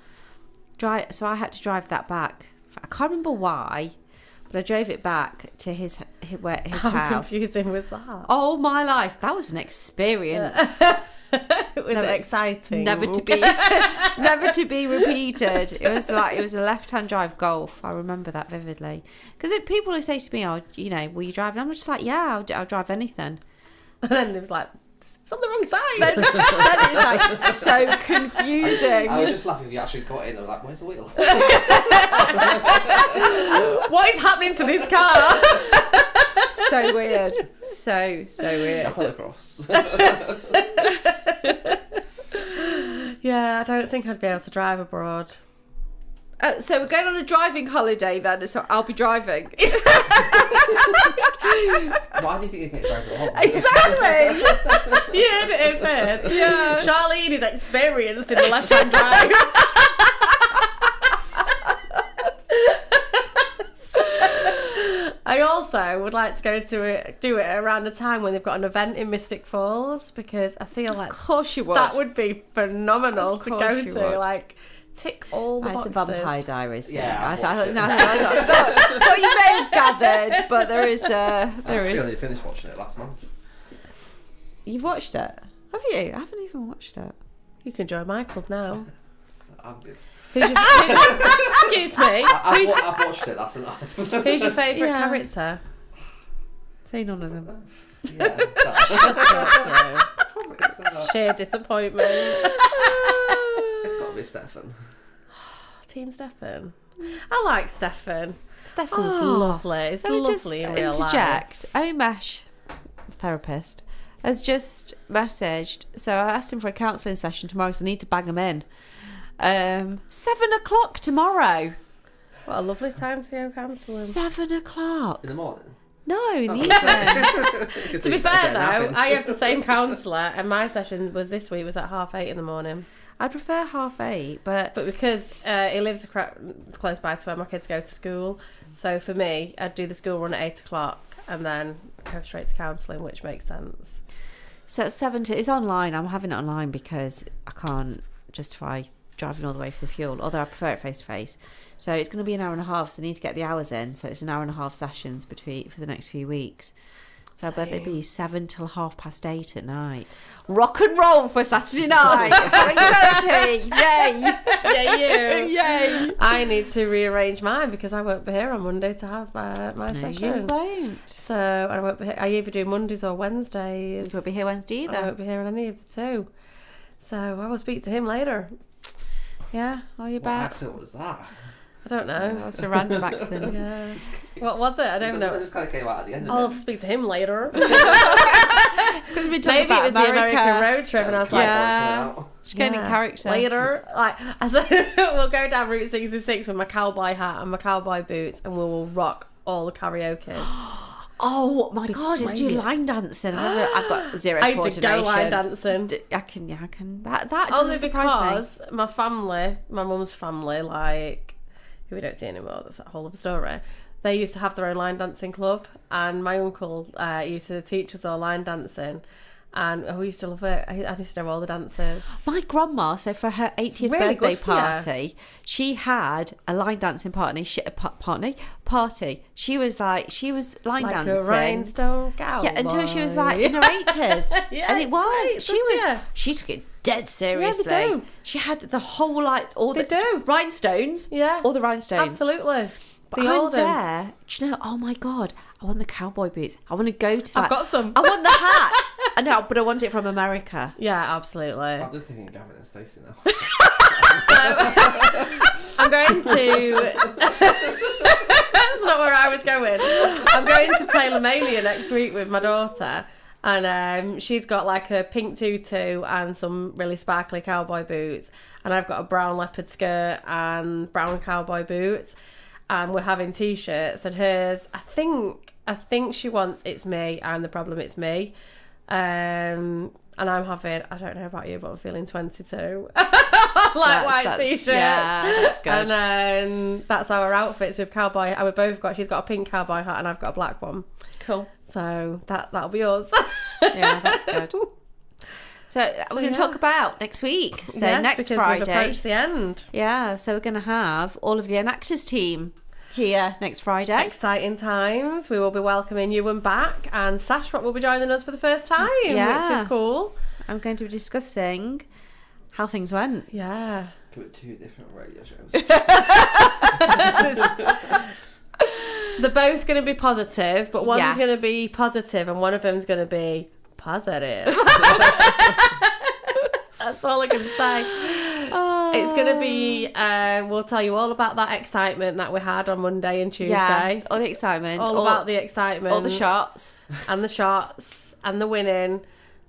So I had to drive that back. I can't remember why, but I drove it back to his How house. confusing was that? Oh my life, that was an experience. It was exciting. Never to be repeated. It was a left-hand drive Golf. I remember that vividly. Because people who say to me, "Oh, will you drive?" And I'm just like, "Yeah, I'll drive anything." And then it was like, it's on the wrong side. Then it's like so confusing. I was just laughing if you actually got in. I was like, "Where's the wheel?" What is happening to this car? So weird. So weird. I'll across. Yeah, I don't think I'd be able to drive abroad. So we're going on a driving holiday then, so I'll be driving. Why do you think you get driving along? Exactly. You heard it here first. Yeah. Charlene is experienced in the left-hand drive. I also would like to go to do it around the time when they've got an event in Mystic Falls, because I feel like Of course you would. that would be phenomenal Of to course go you to. would. Like, tick all the That's the boxes. Vampire Diaries thing. Yeah, I I've thought watched it. I thought you may have gathered, but there is. I actually finished watching it last month. You've watched it, have you? I haven't even watched it. You can join my club now. I did. Excuse me. I've watched it. That's enough. Who's your favourite Yeah. character? Say none of them. Yeah. Sheer disappointment. It's got to be Stefan. Team Stefan. I like Stefan. Stefan's Oh, lovely. It's Let me just lovely in real life. interject. Omesh, therapist, has just messaged. So I asked him for a counselling session tomorrow because I need to bang him in. 7:00 tomorrow. What a lovely time to go counselling. 7:00. In the morning. No, in the evening. To be fair though, I have the same counsellor, and my session was this week was at 8:30 in the morning. I prefer 8:30, but But because he lives close by to where my kids go to school, so for me, I'd do the school run at 8:00 and then go straight to counselling, which makes sense. so at 7 it's online. I'm having it online because I can't justify driving all the way for the fuel, although I prefer it face to face. So it's going to be an hour and a half, so I need to get the hours in. So it's an hour and a half sessions for the next few weeks. So I bet it'd be 7 till 8:30 at night. Rock and roll for Saturday night. Having therapy. Yay. Yeah, you. Yay. I need to rearrange mine because I won't be here on Monday to have my No, session. you won't. So I won't be here. I either do Mondays or Wednesdays. You won't be here Wednesday I either. won't be here on any of the two. So I will speak to him later. Yeah, are you What back? accent was that? I don't know. That's a random accent. Yeah. What was it? I don't It know. just kind of came out at the end of I'll it. speak to him later. It's because we've been talking Maybe it about was the American America. road trip, and I was like, Yeah. She's getting in character. Later, like I said, we'll go down Route 66 with my cowboy hat and my cowboy boots, and we will rock all the karaoke. Oh my god, it's do great. line dancing. I've got zero I used to coordination. go line dancing. I can. That doesn't Only surprise me. because my family, my mum's family, like who we don't see anymore, that's a whole other story. They used to have their own line dancing club, and my uncle used to teach us all line dancing, and we used to love it. I used to know all the dances. My grandma, so for her 80th Really birthday good for you. party, she had a line dancing party. She was line Like dancing. a rhinestone cowboy. Yeah, until she was like in her 80s. Yeah, And it it's was. great, She was. yeah. She took it dead seriously. do. She had the whole all They the do. rhinestones. Yeah. All the rhinestones. Absolutely. But The I'm old 'un. there. Do you know? Oh my god! I want the cowboy boots. I want to go to that. I've got some. I want the hat. I know, but I want it from America. Yeah, absolutely. I'm just thinking Gavin and Stacey now. I'm going to. That's not where I was going. I'm going to Taylor Mania next week with my daughter, and she's got like a pink tutu and some really sparkly cowboy boots, and I've got a brown leopard skirt and brown cowboy boots, and we're having t-shirts. And hers, I think she wants "It's Me, I'm the problem, it's me," and I'm having. I don't know about you, but I'm feeling 22. white t-shirts. Yeah, that's good. And then that's our outfits with cowboy. And we both got. She's got a pink cowboy hat, and I've got a black one. Cool. So that'll be yours. Yeah, that's good. So we're going to talk about next week. So Yes, next because Friday. we've approached the end. Yeah, so we're going to have all of the Enactors team here next Friday. Exciting times. We will be welcoming Ewan back, and Sash Rock will be joining us for the first time, Yeah. which is cool. I'm going to be discussing how things went. Yeah. Give it 2 different radio shows. They're both going to be positive, but one's Yes. going to be positive and one of them's going to be positive. That's all I can say. It's going to be, we'll tell you all about that excitement that we had on Monday and Tuesday. Yes, all the excitement. All about the excitement. all the shots. And the shots. And the winning.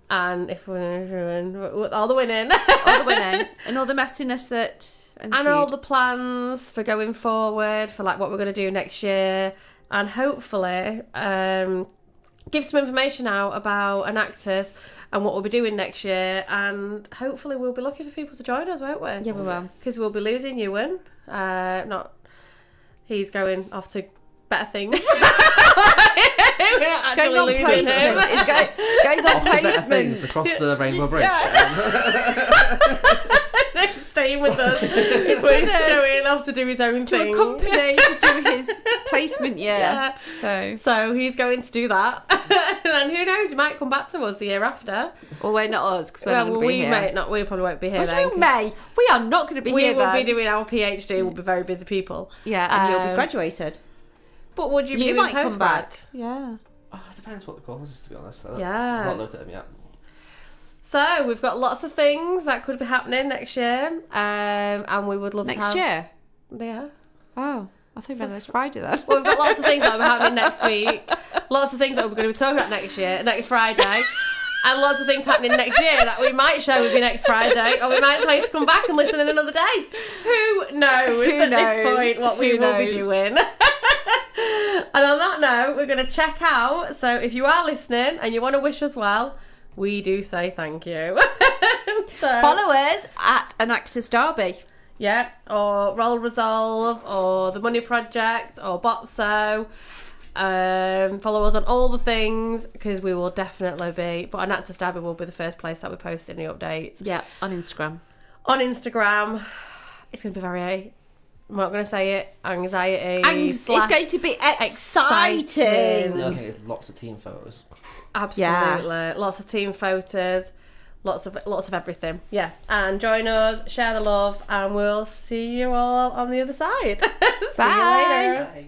And if we're all the winning. All the winning. And all the messiness that ensued. And all the plans for going forward, for like what we're going to do next year. And hopefully give some information out about Enactors and what we'll be doing next year. And hopefully we'll be looking for people to join us, won't we? Yeah, we will. Because we'll be losing Ewan. He's going off to better things. We're not Going actually on losing placement. him. It's going on Off to better things placement. across the Rainbow Bridge. Staying with us. He's with us. going off to do his own To thing. a company to do his placement year. Yeah. So he's going to do that. And who knows, he might come back to us the year after. Well, we're not us because we're not going to be we here. may not. We probably won't be here What do then. you mean, May? We are not going to be We here will then. be doing our PhD. We'll be very busy people. Yeah, and you'll be Um, graduated. But would you be You doing might come postgrad? back. Yeah. Oh, it depends what the course is, to be honest. Yeah. I've not looked at them yet. So we've got lots of things that could be happening next year, and we would love to Next have... year? Yeah. Oh, I think that was Friday then. Well, we've got lots of things that will be happening next week. Lots of things that we're going to be talking about next Friday. And lots of things happening next year that we might share with you next Friday, or we might tell you to come back and listen in another day. Who knows Who knows? this point what we Who will be knows? doing? And on that note, we're going to check out. So if you are listening and you want to wish us well, we do say thank you. So, Follow us at Enactors Derby. yeah, or Roll Resolve, or The Money Project, or Botso. Follow us on all the things, because we will definitely be, but Enactors Derby will be the first place that we post any updates. Yeah, on Instagram. On Instagram, it's going to be very, I'm not going to say it, anxiety. It's going to be exciting. exciting. Okay, lots of team photos. Absolutely. Yes. Lots of team photos, lots of everything. Yeah. And join us, share the love, and we'll see you all on the other side. See you Bye. later. Bye.